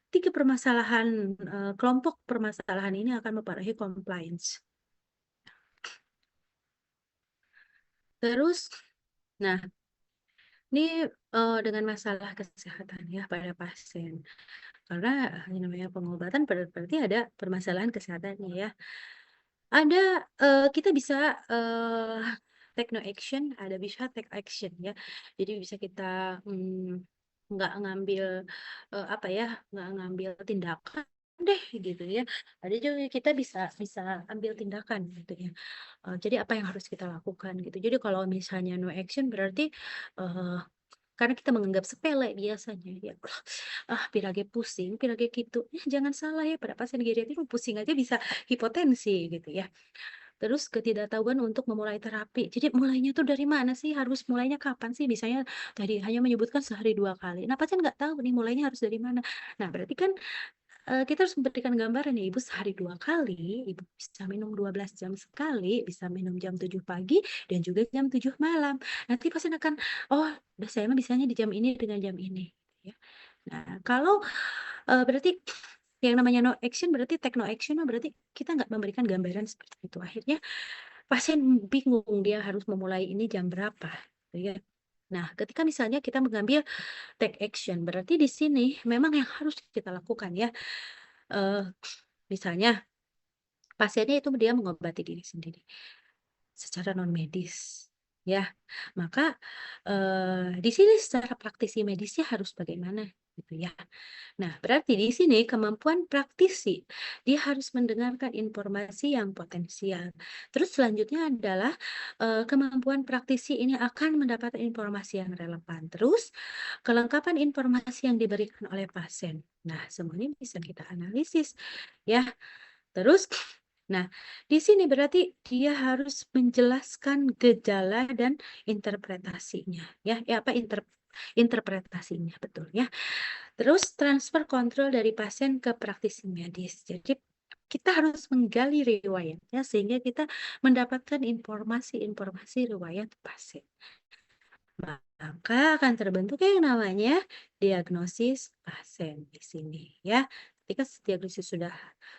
S1: 3 permasalahan, kelompok permasalahan ini akan mempengaruhi compliance. Terus, nah ini, dengan masalah kesehatan ya pada pasien. Karena yang namanya pengobatan berarti ada permasalahan kesehatannya ya. Ada, kita bisa, take no action, ada bisa take action ya. Jadi bisa kita, nggak ngambil, apa ya, nggak ngambil tindakan deh gitu ya. Ada juga kita bisa bisa ambil tindakan gitu ya. Jadi apa yang harus kita lakukan gitu. Jadi kalau misalnya no action berarti, eee karena kita menganggap sepele biasanya ya, pirage pusing, pirage gitu, jangan salah ya pada pasien geriatrik pusing aja bisa hipotensi gitu ya. Terus ketidaktahuan untuk memulai terapi. Jadi mulainya tuh dari mana sih? Harus mulainya kapan sih? Misalnya tadi hanya menyebutkan sehari 2 kali. Nah, pasien nggak tahu nih mulainya harus dari mana. Nah, berarti kan, kita harus memberikan gambaran nih, Ibu sehari 2 kali, Ibu bisa minum 12 jam sekali, bisa minum jam 7 pagi dan juga jam 7 malam. Nanti pasien akan, "Oh, udah saya mah bisanya di jam ini dengan jam ini," ya. Nah, kalau, berarti yang namanya no action berarti take no action mah berarti kita nggak memberikan gambaran seperti itu. Akhirnya pasien bingung dia harus memulai ini jam berapa, gitu ya. Nah, ketika misalnya kita mengambil take action, berarti di sini memang yang harus kita lakukan ya, eee, misalnya pasiennya itu dia mengobati diri sendiri secara non medis, ya. Maka, di sini secara praktisi medisnya harus bagaimana, gitu ya. Nah, berarti di sini kemampuan praktisi, dia harus mendengarkan informasi yang potensial. Terus selanjutnya adalah, kemampuan praktisi ini akan mendapatkan informasi yang relevan. Terus, kelengkapan informasi yang diberikan oleh pasien. Nah, semuanya bisa kita analisis, ya. Terus, nah, di sini berarti dia harus menjelaskan gejala dan interpretasinya, ya. Apa interpretasinya, betul, ya. Terus transfer kontrol dari pasien ke praktisi medis. Jadi kita harus menggali riwayatnya sehingga kita mendapatkan informasi-informasi riwayat pasien. Maka akan terbentuk yang namanya diagnosis pasien di sini ya. Ketika diagnosis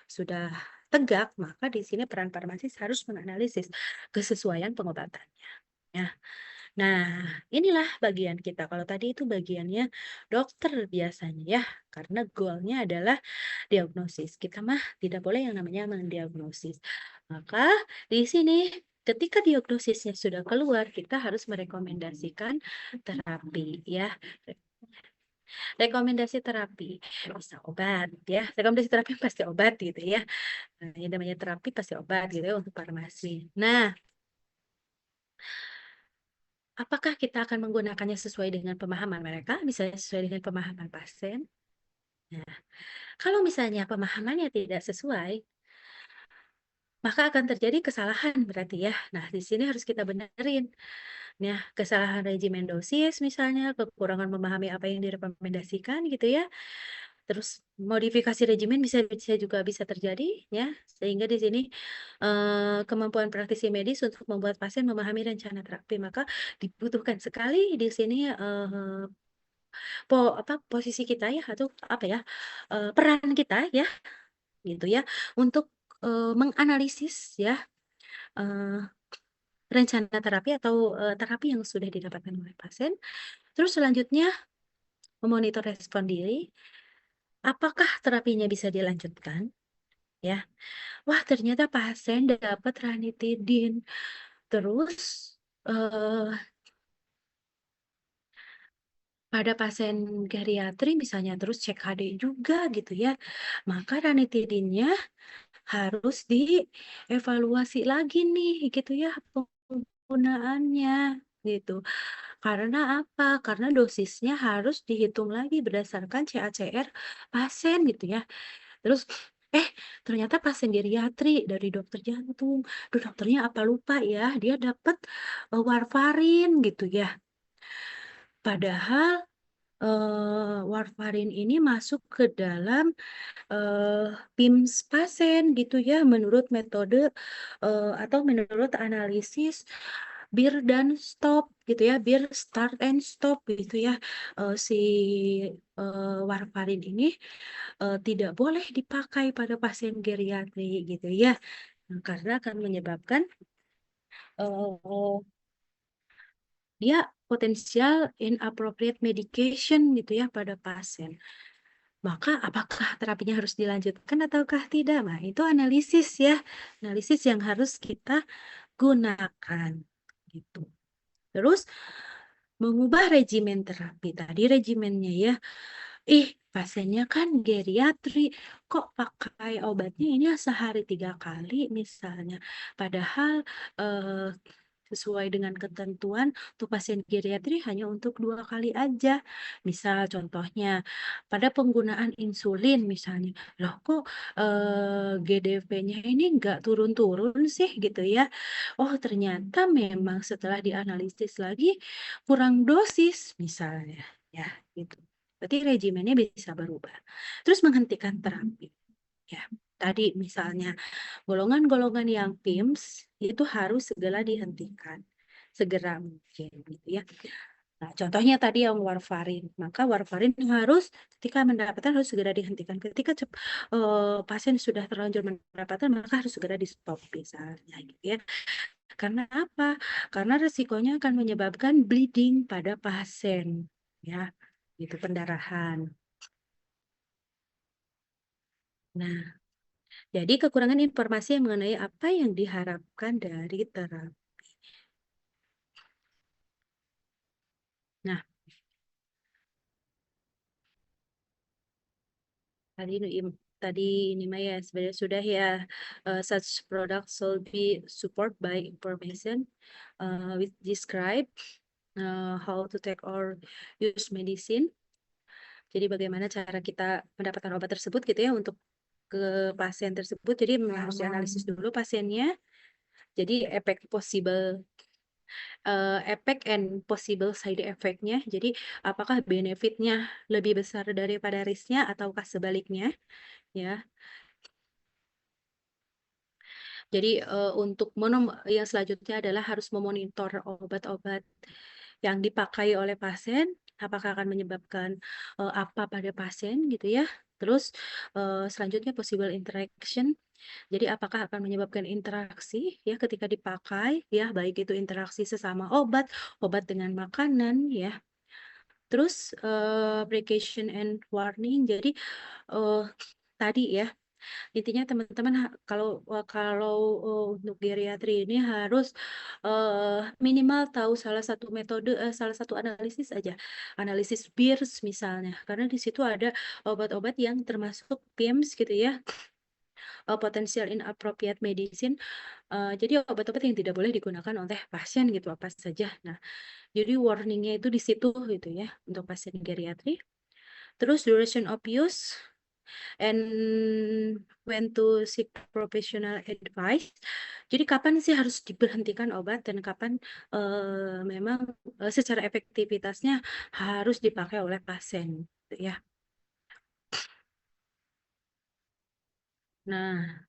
S1: sudah tegak, maka di sini peran farmasis harus menganalisis kesesuaian pengobatannya. Ya. Nah, inilah bagian kita. Kalau tadi itu bagiannya dokter biasanya ya, karena goalnya adalah diagnosis. Kita mah tidak boleh yang namanya mendiagnosis. Maka di sini ketika diagnosisnya sudah keluar, kita harus merekomendasikan terapi ya. Rekomendasi terapi bisa obat ya. Rekomendasi terapi pasti obat gitu ya. Nah, yang namanya terapi pasti obat gitu ya untuk farmasi. Nah, apakah kita akan menggunakannya sesuai dengan pemahaman mereka, misalnya sesuai dengan pemahaman pasien? Nah, kalau misalnya pemahamannya tidak sesuai, maka akan terjadi kesalahan berarti ya. Nah, di sini harus kita benerin. Nah, kesalahan regimen dosis misalnya, kekurangan memahami apa yang direkomendasikan gitu ya. Terus modifikasi regimen bisa bisa juga bisa terjadi ya. Sehingga di sini kemampuan praktisi medis untuk membuat pasien memahami rencana terapi. Maka dibutuhkan sekali di sini posisi kita ya atau apa ya, peran kita ya, gitu ya, untuk, menganalisis ya, eee rencana terapi atau terapi yang sudah didapatkan oleh pasien. Terus selanjutnya memonitor respon diri, apakah terapinya bisa dilanjutkan? Ya, wah ternyata pasien dapat ranitidin. Terus eh, pada pasien geriatri misalnya terus cek HD juga gitu ya, maka ranitidinnya harus dievaluasi lagi nih gitu ya penggunaannya gitu. Karena apa? Karena dosisnya harus dihitung lagi berdasarkan CACR pasien gitu ya. Terus eh ternyata pasien geriatri dari dokter jantung. Duh, dokternya apa lupa ya, dia dapat warfarin gitu ya. Padahal warfarin ini masuk ke dalam PIMS pasien gitu ya menurut metode atau menurut analisis bir dan stop gitu ya, bir start and stop gitu ya. Si warfarin ini tidak boleh dipakai pada pasien geriatri gitu ya. Nah, karena akan menyebabkan eh, dia potensial inappropriate medication gitu ya pada pasien. Maka apakah terapinya harus dilanjutkan ataukah tidak? Nah, itu analisis ya. Analisis yang harus kita gunakan gitu. Terus mengubah regimen terapi. Tadi regimennya ya. Pasiennya kan geriatri, kok pakai obatnya ini sehari 3 kali misalnya. Padahal eh, sesuai dengan ketentuan untuk pasien geriatri hanya untuk 2 kali aja. Misal contohnya pada penggunaan insulin misalnya, loh kok GDV-nya ini nggak turun-turun sih gitu ya. Oh ternyata memang setelah dianalisis lagi kurang dosis misalnya ya gitu. Berarti regimennya bisa berubah. Terus menghentikan terapi. Ya, tadi misalnya golongan-golongan yang PIMS itu harus segera dihentikan. Segera mungkin gitu ya. Nah, contohnya tadi yang warfarin. Maka warfarin harus ketika mendapatkan harus segera dihentikan. Ketika pasien sudah terlanjur mendapatkan maka harus segera di stop misalnya gitu ya. Karena apa? Karena resikonya akan menyebabkan bleeding pada pasien ya. Itu pendarahan. Nah, jadi kekurangan informasi yang mengenai apa yang diharapkan dari terapi. Nah, tadi tadi ini mah ya sebenarnya sudah ya such product should be support by information with describe how to take or use medicine. Jadi bagaimana cara kita mendapatkan obat tersebut gitu ya untuk ke pasien tersebut. Jadi memang harus dianalisis dulu pasiennya. Jadi efek possible efek and possible side effect-nya. Jadi apakah benefitnya lebih besar daripada risknya ataukah sebaliknya ya. Jadi untuk yang selanjutnya adalah harus memonitor obat-obat yang dipakai oleh pasien, apakah akan menyebabkan apa pada pasien gitu ya. Terus selanjutnya possible interaction. Jadi apakah akan menyebabkan interaksi ya ketika dipakai ya, baik itu interaksi sesama obat, obat dengan makanan ya. Terus precaution and warning. Jadi eh, tadi ya intinya teman-teman kalau kalau untuk geriatri ini harus minimal tahu salah satu metode, salah satu analisis aja, analisis BIRS misalnya, karena di situ ada obat-obat yang termasuk PIMS gitu ya, potensial inappropriate medicine. Jadi obat-obat yang tidak boleh digunakan oleh pasien gitu apa saja. Nah, jadi warningnya itu di situ gitu ya untuk pasien geriatri. Terus duration of use and when to seek professional advice. Jadi kapan sih harus diberhentikan obat dan kapan memang secara efektivitasnya harus dipakai oleh pasien, gitu ya. Nah,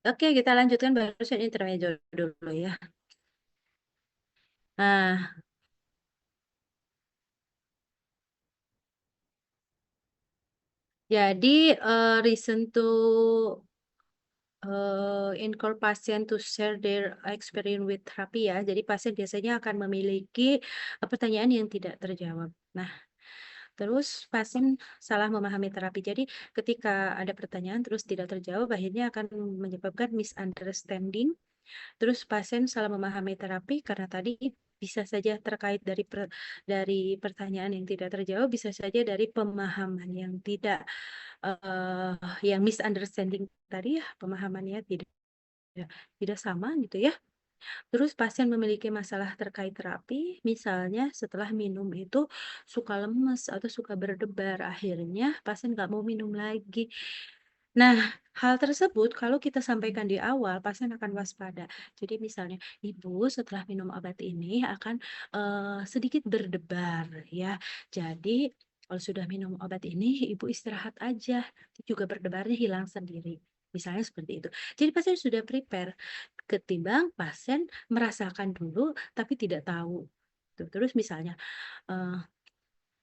S1: Oke, kita lanjutkan barusan intermezzo dulu ya. Nah, jadi reason to encourage pasien to share their experience with therapy ya. Jadi pasien biasanya akan memiliki pertanyaan yang tidak terjawab. Nah, terus pasien salah memahami terapi. Jadi ketika ada pertanyaan terus tidak terjawab, akhirnya akan menyebabkan misunderstanding. Terus pasien salah memahami terapi karena tadi bisa saja terkait dari pertanyaan yang tidak terjawab, bisa saja dari pemahaman yang yang misunderstanding tadi ya, pemahamannya tidak sama gitu ya. Terus pasien memiliki masalah terkait terapi, misalnya setelah minum itu suka lemes atau suka berdebar, akhirnya pasien nggak mau minum lagi. Nah, hal tersebut kalau kita sampaikan di awal, pasien akan waspada. Jadi misalnya, "Ibu setelah minum obat ini akan, sedikit berdebar ya. Jadi kalau sudah minum obat ini, Ibu istirahat aja, nanti juga berdebarnya hilang sendiri." Misalnya seperti itu. Jadi pasien sudah prepare, ketimbang pasien merasakan dulu tapi tidak tahu. Tuh, terus misalnya, eee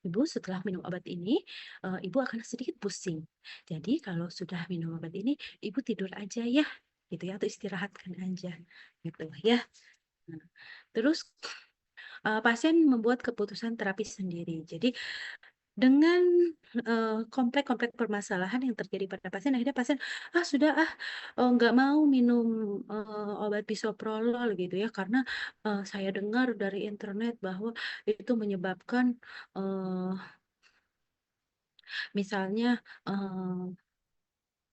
S1: Ibu setelah minum obat ini, Ibu akan sedikit pusing. Jadi kalau sudah minum obat ini, Ibu tidur aja ya, gitu ya, atau istirahatkan aja, gitu ya. Nah, terus, pasien membuat keputusan terapi sendiri. Jadi dengan, komplek-komplek permasalahan yang terjadi pada pasien, akhirnya pasien, "Ah sudah ah, nggak mau minum, obat bisoprolol," gitu ya, karena, saya dengar dari internet bahwa itu menyebabkan, eee misalnya,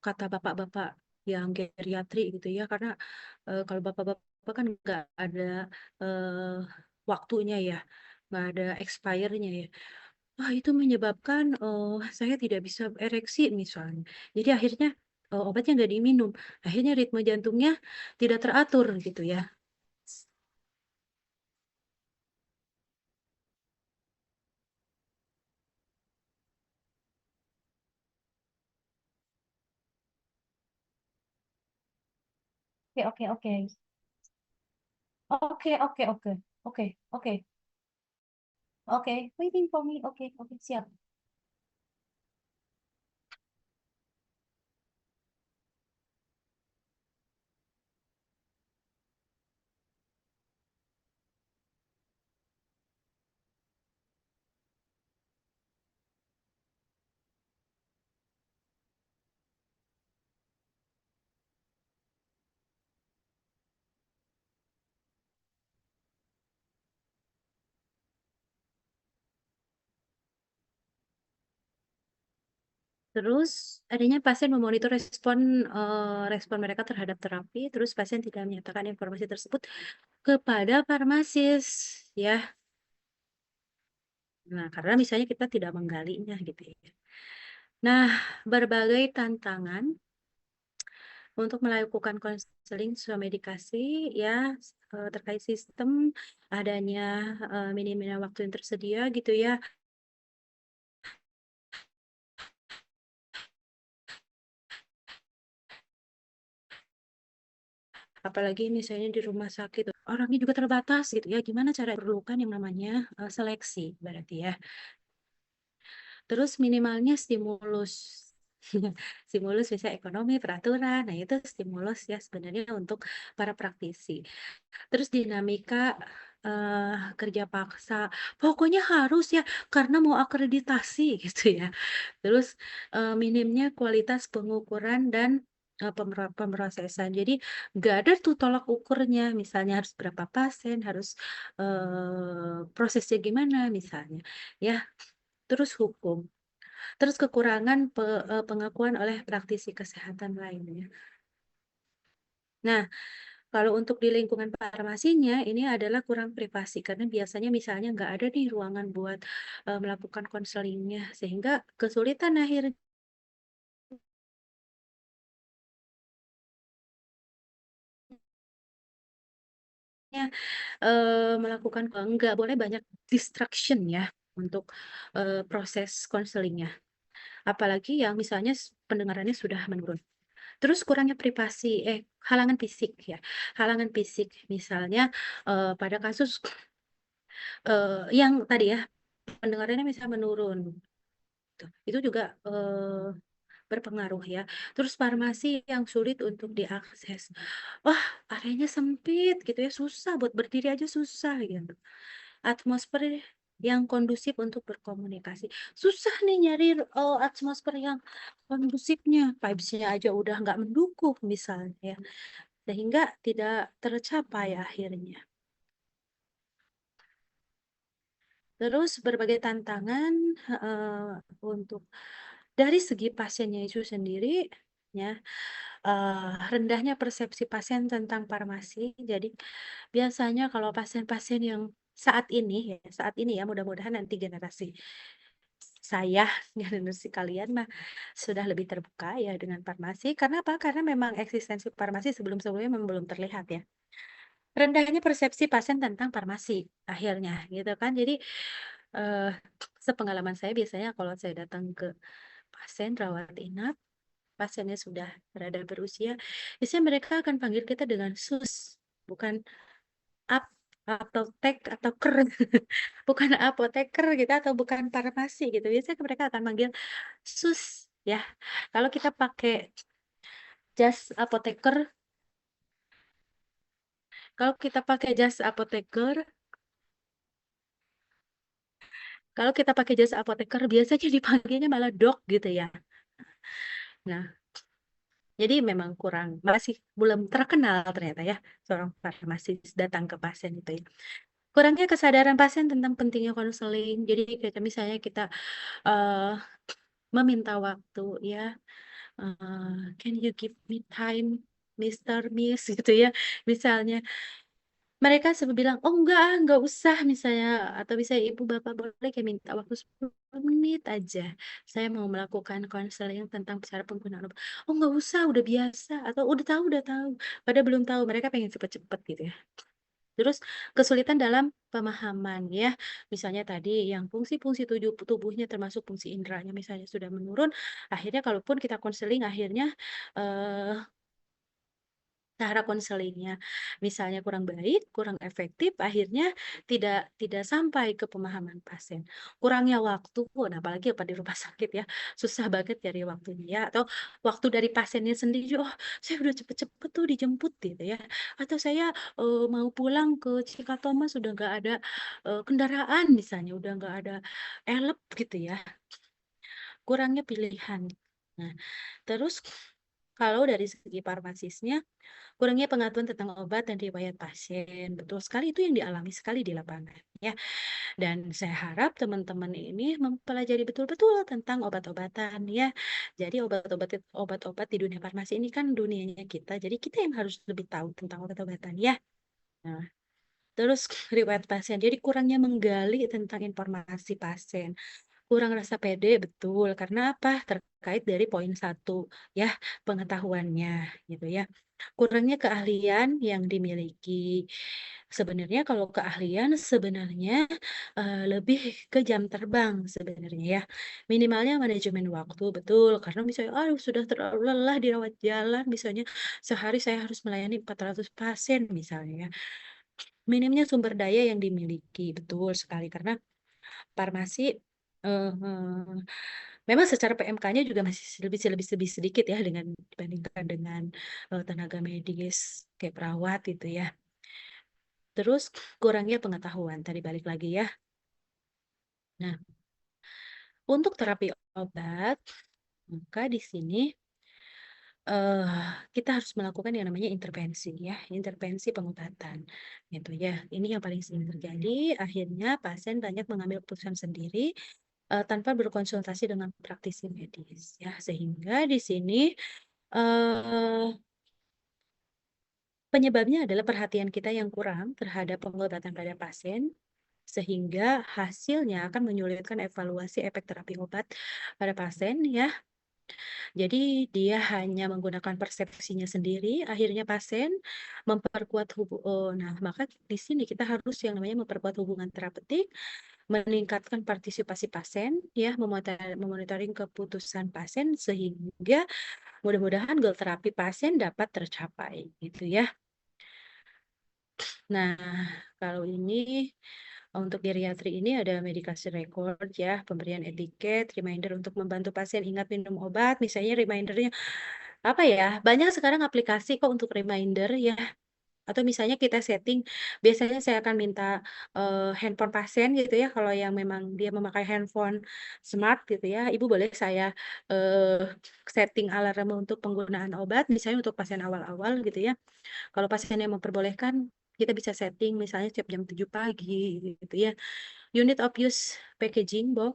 S1: kata bapak-bapak yang geriatri gitu ya, karena, kalau bapak-bapak kan nggak ada, eee, waktunya ya, nggak ada expire-nya ya. Wah, itu menyebabkan, saya tidak bisa ereksi misalnya. Jadi akhirnya, obatnya nggak diminum, akhirnya ritme jantungnya tidak teratur gitu ya. Oke oke oke. Oke oke oke. Oke oke. Oke, waiting for me. Oke oke, siap. Terus adanya pasien memonitor respon mereka terhadap terapi, terus pasien tidak menyatakan informasi tersebut kepada farmasis, ya. Nah, karena misalnya kita tidak menggalinya gitu ya. Nah, berbagai tantangan untuk melakukan konseling sesuai medikasi ya, terkait sistem adanya, minimnya waktu yang tersedia gitu ya. apalagi misalnya di rumah sakit, orangnya juga terbatas gitu ya, gimana cara perlukan yang namanya, seleksi berarti ya. Terus minimalnya stimulus. Stimulus bisa ekonomi, peraturan, nah itu stimulus ya sebenarnya untuk para praktisi. Terus dinamika, kerja paksa, pokoknya harus ya karena mau akreditasi gitu ya. Terus, minimnya kualitas pengukuran dan, pemrosesan. Jadi nggak ada tuh tolak ukurnya, misalnya harus berapa pasien, harus, prosesnya gimana misalnya, ya. Terus hukum, terus kekurangan pengakuan oleh praktisi kesehatan lainnya. Nah, kalau untuk di lingkungan farmasinya, ini adalah kurang privasi karena biasanya misalnya nggak ada nih ruangan buat, melakukan konselingnya, sehingga kesulitan akhirnya melakukan nggak boleh banyak distraction ya untuk, proses konselingnya. Apalagi yang misalnya pendengarannya sudah menurun. Terus kurangnya privasi halangan fisik ya, halangan fisik misalnya, pada kasus, yang tadi ya, pendengarannya misalnya menurun, tuh, itu juga, berpengaruh ya. Terus farmasi yang sulit untuk diakses. Wah, areanya sempit gitu ya, susah buat berdiri aja susah gitu. Atmosfer yang kondusif untuk berkomunikasi. Susah nih nyari, atmosfer yang kondusifnya, vibes-nya aja udah nggak mendukung misalnya ya, sehingga tidak tercapai akhirnya. Terus berbagai tantangan, untuk dari segi pasiennya itu sendiri ya, rendahnya persepsi pasien tentang farmasi. Jadi biasanya kalau pasien-pasien yang saat ini ya, mudah-mudahan nanti generasi saya, generasi kalian mah sudah lebih terbuka ya dengan farmasi. Karena apa? Karena memang eksistensi farmasi sebelum-sebelumnya memang belum terlihat ya. Rendahnya persepsi pasien tentang farmasi akhirnya gitu kan. Jadi, eee, sepengalaman saya biasanya kalau saya datang ke pasien rawat inap, pasiennya sudah rada berusia, biasanya mereka akan panggil kita dengan Sus, bukan ap atau tek atau ker, bukan apoteker gitu atau bukan farmasi gitu. Biasanya mereka akan manggil Sus ya. Kalau kita pakai jas apoteker kalau kita pakai jas apoteker kalau kita pakai jas apoteker biasanya dipanggilnya malah Dok gitu ya. Nah, jadi memang masih belum terkenal ternyata ya seorang farmasis datang ke pasien itu ya. Kurangnya kesadaran pasien tentang pentingnya konseling. Jadi kayak misalnya kita, eee, meminta waktu ya, "Can you give me time, Mister, Miss?" Gitu ya. Misalnya mereka selalu bilang, "Oh enggak ah, enggak usah," misalnya, atau misalnya, "Ibu, Bapak boleh kayak minta waktu 10 menit aja, saya mau melakukan konseling tentang cara penggunaan obat." "Oh enggak usah, udah biasa," atau, udah tahu." Padahal belum tahu, mereka pengen cepet-cepet gitu ya. Terus kesulitan dalam pemahaman ya, misalnya tadi yang fungsi-fungsi tubuhnya termasuk fungsi inderanya misalnya sudah menurun, akhirnya kalaupun kita konseling akhirnya, eee cara konselingnya misalnya kurang baik, kurang efektif, akhirnya tidak sampai ke pemahaman pasien. Kurangnya waktu pun, apalagi apa di rumah sakit ya, susah banget cari waktunya ya, atau waktu dari pasiennya sendiri, "Oh, saya udah cepet-cepet tuh dijemput," gitu ya, atau saya, mau pulang ke Cikatama sudah nggak ada, kendaraan misalnya, udah nggak ada elep gitu ya, kurangnya pilihan. Nah, terus kalau dari segi farmasisnya kurangnya pengetahuan tentang obat dan riwayat pasien, betul sekali itu yang dialami sekali di lapangan ya. Dan saya harap teman-teman ini mempelajari betul-betul tentang obat-obatan ya. Jadi obat-obat di dunia farmasi ini kan dunianya kita, jadi kita yang harus lebih tahu tentang obat-obatan ya. Nah, terus riwayat pasien, jadi kurangnya menggali tentang informasi pasien. Kurang rasa pede, betul. Karena apa? Terkait dari poin satu, ya, pengetahuannya, gitu ya. Kurangnya keahlian yang dimiliki. Sebenarnya kalau keahlian sebenarnya lebih ke jam terbang sebenarnya ya. Minimalnya manajemen waktu, betul. Karena misalnya, aduh sudah terlalu lelah di rawat jalan, misalnya sehari saya harus melayani 400 pasien misalnya ya. Minimnya sumber daya yang dimiliki, betul sekali. Karena farmasi memang secara PMK-nya juga masih lebih sedikit ya dibandingkan dengan tenaga medis kayak perawat itu ya. Terus kurangnya pengetahuan tadi balik lagi ya. Nah, untuk terapi obat, maka di sini kita harus melakukan yang namanya intervensi ya, intervensi pengobatan gitu ya. Ini yang paling sering terjadi, akhirnya pasien banyak mengambil keputusan sendiri tanpa berkonsultasi dengan praktisi medis ya. Sehingga di sini eh, penyebabnya adalah perhatian kita yang kurang terhadap pengobatan pada pasien, sehingga hasilnya akan menyulitkan evaluasi efek terapi obat pada pasien ya. Jadi dia hanya menggunakan persepsinya sendiri, akhirnya pasien memperkuat nah maka di sini kita harus yang namanya memperkuat hubungan terapeutik, meningkatkan partisipasi pasien ya, memonitoring keputusan pasien sehingga mudah-mudahan goal terapi pasien dapat tercapai gitu ya. Nah, kalau ini untuk geriatri ini ada medication record ya, pemberian etiket, reminder untuk membantu pasien ingat minum obat, misalnya remindernya apa ya? Banyak sekarang aplikasi kok untuk reminder ya. Atau misalnya kita setting, biasanya saya akan minta handphone pasien gitu ya, kalau yang memang dia memakai handphone smart gitu ya, ibu boleh saya setting alarm untuk penggunaan obat, misalnya untuk pasien awal-awal gitu ya. Kalau pasien yang memperbolehkan, kita bisa setting misalnya setiap jam 7 pagi gitu ya. Unit of use packaging box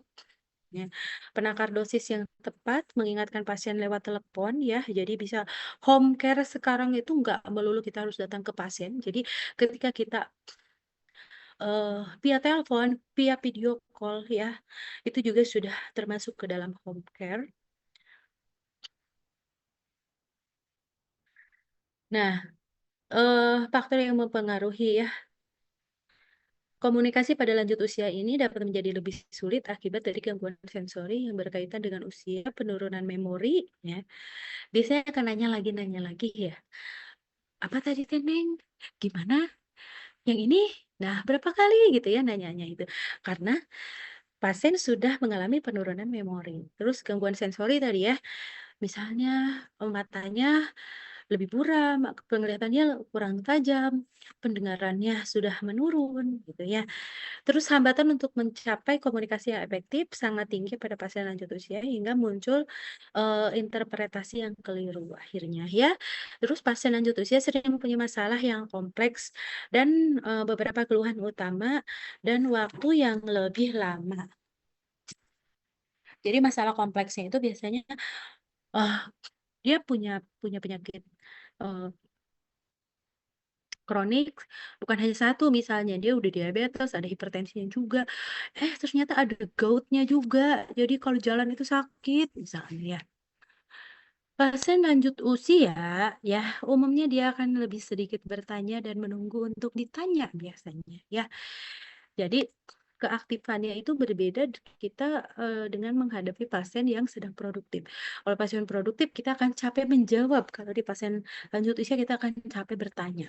S1: ya. Penakar dosis yang tepat, mengingatkan pasien lewat telepon ya. Jadi bisa home care sekarang itu nggak melulu kita harus datang ke pasien. Jadi ketika kita via telepon, via video call ya, itu juga sudah termasuk ke dalam home care. Nah, faktor yang mempengaruhi ya komunikasi pada lanjut usia ini dapat menjadi lebih sulit akibat dari gangguan sensori yang berkaitan dengan usia, penurunan memori, ya. Biasanya akan nanya lagi ya. Apa tadi Teneng? Gimana? Yang ini? Nah, berapa kali gitu ya nanyanya itu. Karena pasien sudah mengalami penurunan memori. Terus gangguan sensori tadi ya. Misalnya matanya lebih buram, penglihatannya kurang tajam, pendengarannya sudah menurun gitu ya. Terus hambatan untuk mencapai komunikasi yang efektif sangat tinggi pada pasien lanjut usia hingga muncul interpretasi yang keliru akhirnya ya. Terus pasien lanjut usia sering mempunyai masalah yang kompleks dan beberapa keluhan utama dan waktu yang lebih lama. Jadi masalah kompleksnya itu biasanya eh, dia punya punya penyakit eh, kronik, bukan hanya satu, misalnya dia udah diabetes, ada hipertensinya juga, ternyata ada goutnya juga, jadi kalau jalan itu sakit misalnya ya. Pasien lanjut usia ya umumnya dia akan lebih sedikit bertanya dan menunggu untuk ditanya biasanya ya. Jadi keaktifannya itu berbeda kita dengan menghadapi pasien yang sedang produktif. Kalau pasien produktif kita akan capek menjawab, kalau di pasien lanjut usia kita akan capek bertanya.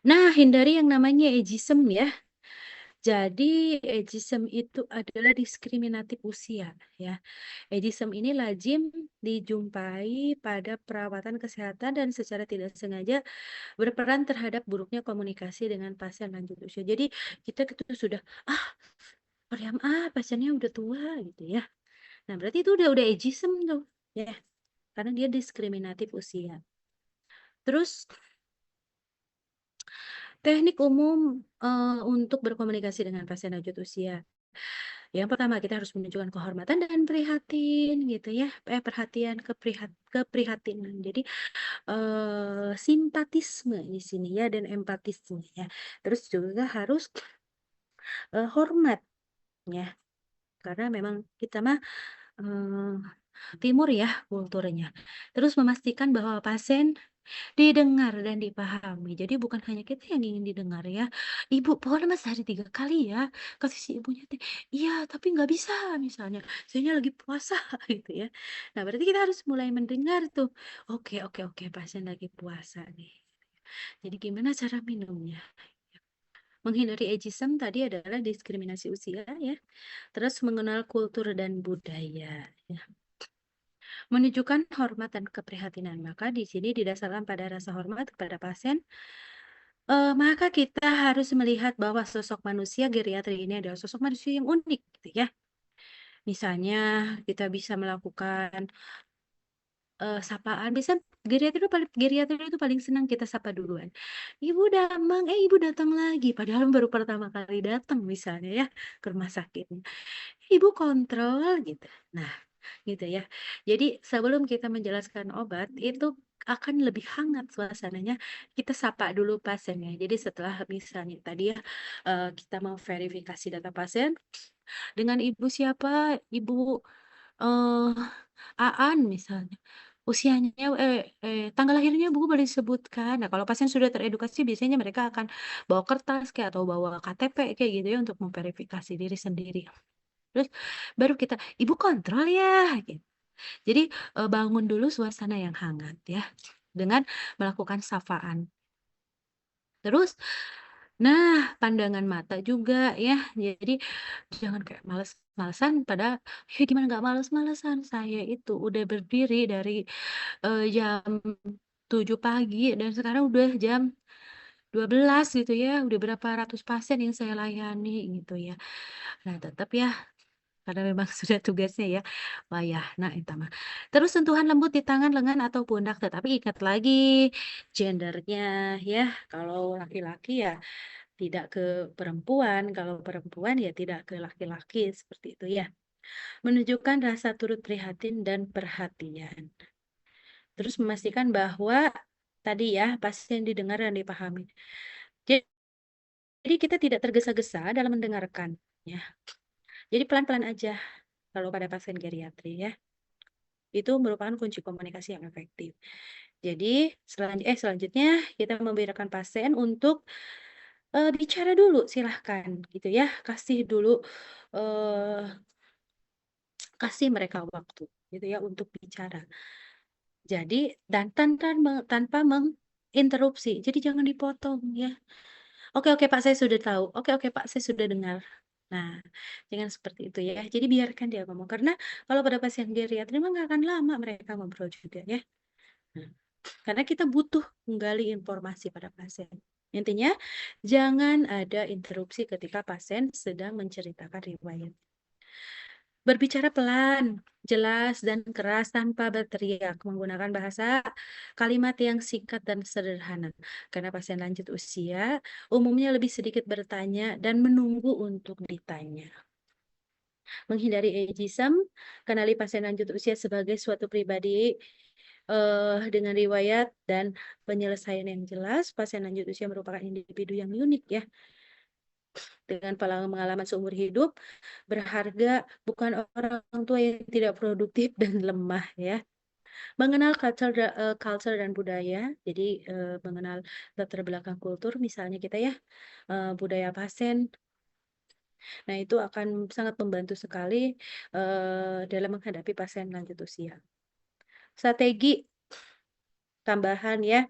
S1: Nah, hindari yang namanya ageism ya. Jadi ageism itu adalah diskriminatif usia ya. Ageism ini lazim dijumpai pada perawatan kesehatan dan secara tidak sengaja berperan terhadap buruknya komunikasi dengan pasien lanjut usia. Jadi kita itu sudah ah meriam pasiennya udah tua gitu ya. Nah, berarti itu udah ageism tuh ya. Karena dia diskriminatif usia. Terus teknik umum untuk berkomunikasi dengan pasien lanjut usia. Yang pertama kita harus menunjukkan kehormatan dan prihatin gitu ya. Perhatian keprihatinan. Jadi simpatisme di sini ya dan empatisme ya. Terus juga harus hormat ya. karena memang kita mah, eee, timur ya kulturnya. Terus memastikan bahwa pasien didengar dan dipahami. Jadi bukan hanya kita yang ingin didengar ya, "Ibu, boleh Mas sehari 3 kali ya?" Kata si ibunya teh, "Iya, tapi nggak bisa," misalnya, "Sayanya lagi puasa," gitu ya. Nah, berarti kita harus mulai mendengar tuh, "Oke oke oke, pasien lagi puasa nih." Jadi gimana cara minumnya? Menghindari ageism tadi adalah diskriminasi usia ya, terus mengenal kultur dan budaya ya. Menunjukkan hormat dan keprihatinan, maka di sini didasarkan pada rasa hormat kepada pasien, maka kita harus melihat bahwa sosok manusia geriatri ini adalah sosok manusia yang unik gitu ya. Misalnya kita bisa melakukan, sapaan, biasanya geriatri itu paling senang kita sapa duluan, "Ibu Damang, eh, Ibu datang lagi," padahal baru pertama kali datang misalnya ya ke rumah sakit. "Ibu kontrol," gitu. Nah, gitu ya. Jadi sebelum kita menjelaskan obat, itu akan lebih hangat suasananya, kita sapa dulu pasiennya. Jadi setelah misalnya tadi ya, kita mau verifikasi data pasien, dengan ibu siapa, ibu, eee, Aan misalnya, usianya tanggal lahirnya Bu boleh disebutkan. Nah, kalau pasien sudah teredukasi biasanya mereka akan bawa kertas kayak atau bawa KTP kayak gitu ya untuk memverifikasi diri sendiri. Terus baru kita, "Ibu kontrol ya?" Gitu. Jadi, bangun dulu suasana yang hangat ya, dengan melakukan sapaan. Terus, nah pandangan mata juga ya, jadi jangan kayak males-malesan padahal, "Ya gimana nggak males-malesan, saya itu udah berdiri dari, jam 7 pagi dan sekarang udah jam 12 gitu ya, udah berapa ratus pasien yang saya layani," gitu ya. Nah tetap ya karena memang sudah tugasnya ya, wayahna eta mah. Terus sentuhan lembut di tangan, lengan, atau pundak, tetapi ingat lagi gendernya ya, kalau laki-laki ya tidak ke perempuan, kalau perempuan ya tidak ke laki-laki, seperti itu ya. Menunjukkan rasa turut prihatin dan perhatian. Terus memastikan bahwa tadi ya, pasien didengar dan dipahami. Jadi kita tidak tergesa-gesa dalam mendengarkan, ya. Jadi pelan-pelan aja kalau pada pasien geriatri ya. Itu merupakan kunci komunikasi yang efektif. Jadi selanjutnya kita membiarkan pasien untuk, bicara dulu silahkan gitu ya, kasih dulu, eee, kasih mereka waktu gitu ya untuk bicara. Jadi dan tanpa menginterupsi, jadi jangan dipotong ya. "Oke oke Pak, saya sudah tahu. Oke oke Pak, saya sudah dengar." Nah, jangan seperti itu ya. Jadi biarkan dia ngomong, karena kalau pada pasien geriatri mah nggak akan lama mereka ngobrol juga ya. Nah, karena kita butuh menggali informasi pada pasien. Intinya, jangan ada interupsi ketika pasien sedang menceritakan riwayat. Berbicara pelan, jelas, dan keras tanpa berteriak, menggunakan bahasa kalimat yang singkat dan sederhana. Karena pasien lanjut usia umumnya lebih sedikit bertanya dan menunggu untuk ditanya. Menghindari ageism, kenali pasien lanjut usia sebagai suatu pribadi dengan riwayat dan penyelesaian yang jelas. Pasien lanjut usia merupakan individu yang unik ya, dengan pengalaman seumur hidup, berharga, bukan orang tua yang tidak produktif dan lemah ya. Mengenal culture dan budaya, jadi, mengenal latar belakang kultur misalnya kita ya, budaya pasien. Nah, itu akan sangat membantu sekali, dalam menghadapi pasien lanjut usia. Strategi tambahan ya,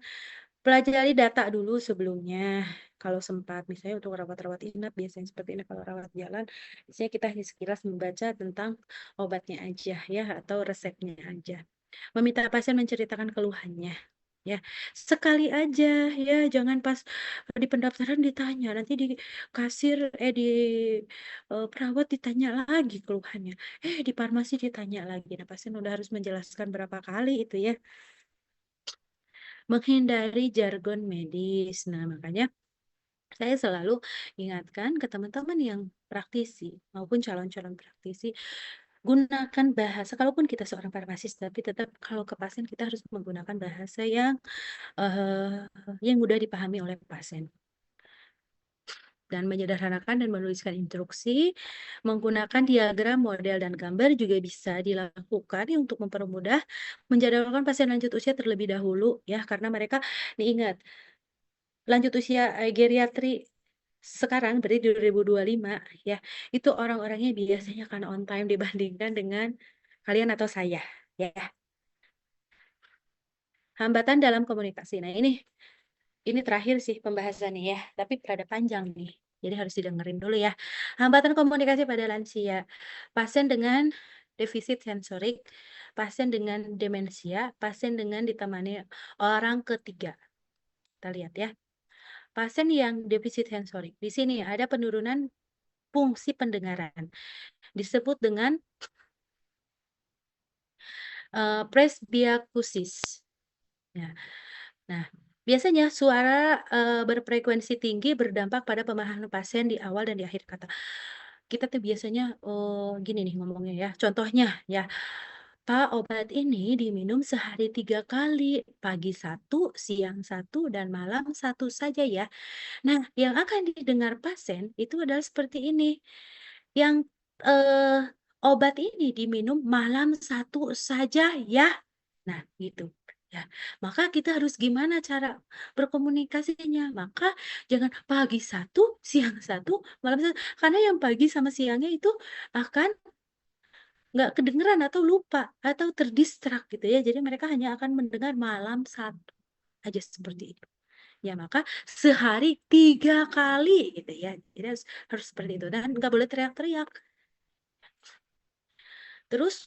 S1: pelajari data dulu sebelumnya, kalau sempat. Misalnya untuk rawat-rawat inap biasanya seperti ini, kalau rawat jalan, biasanya kita hanya sekilas membaca tentang obatnya aja ya, atau resepnya aja. Meminta pasien menceritakan keluhannya, ya. Sekali aja ya, jangan pas di pendaftaran ditanya, nanti di kasir di, perawat ditanya lagi keluhannya, di farmasi ditanya lagi. Nah, pasien udah harus menjelaskan berapa kali itu ya. Menghindari jargon medis. Nah, makanya saya selalu ingatkan ke teman-teman yang praktisi maupun calon-calon praktisi, gunakan bahasa kalaupun kita seorang farmasis, tapi tetap kalau ke pasien kita harus menggunakan bahasa yang mudah dipahami oleh pasien. dan menyederhanakan dan menuliskan instruksi, menggunakan diagram, model, dan gambar juga bisa dilakukan ya untuk mempermudah menjadwalkan pasien lanjut usia terlebih dahulu ya, karena mereka diingat lanjut usia geriatri sekarang berarti 2025 ya, itu orang-orangnya biasanya akan on time dibandingkan dengan kalian atau saya ya. Hambatan dalam komunikasi. Nah, ini terakhir sih pembahasannya ya, tapi rada panjang nih. Jadi harus didengerin dulu ya. Hambatan komunikasi pada lansia. Pasien dengan defisit sensorik, pasien dengan demensia, pasien dengan ditemani orang ketiga. Kita lihat ya. Pasien yang defisit sensorik. Di sini ada penurunan fungsi pendengaran. Disebut dengan presbyakusis. Ya. Nah, biasanya suara berfrekuensi tinggi berdampak pada pemahaman pasien di awal dan di akhir kata. Kita tuh biasanya gini nih ngomongnya ya. Contohnya ya, Pak, obat ini diminum sehari 3 kali, pagi satu, siang satu, dan malam satu saja ya. Nah, yang akan didengar pasien itu adalah seperti ini. Yang obat ini diminum malam satu saja ya. Nah, gitu. Ya, maka kita harus gimana cara berkomunikasinya? Maka jangan pagi satu, siang satu, malam satu. Karena yang pagi sama siangnya itu akan nggak kedengeran atau lupa atau terdistrak gitu ya. Jadi mereka hanya akan mendengar malam satu aja seperti itu. Ya, maka sehari 3 kali gitu ya. Jadi harus seperti itu dan nggak boleh teriak-teriak. Terus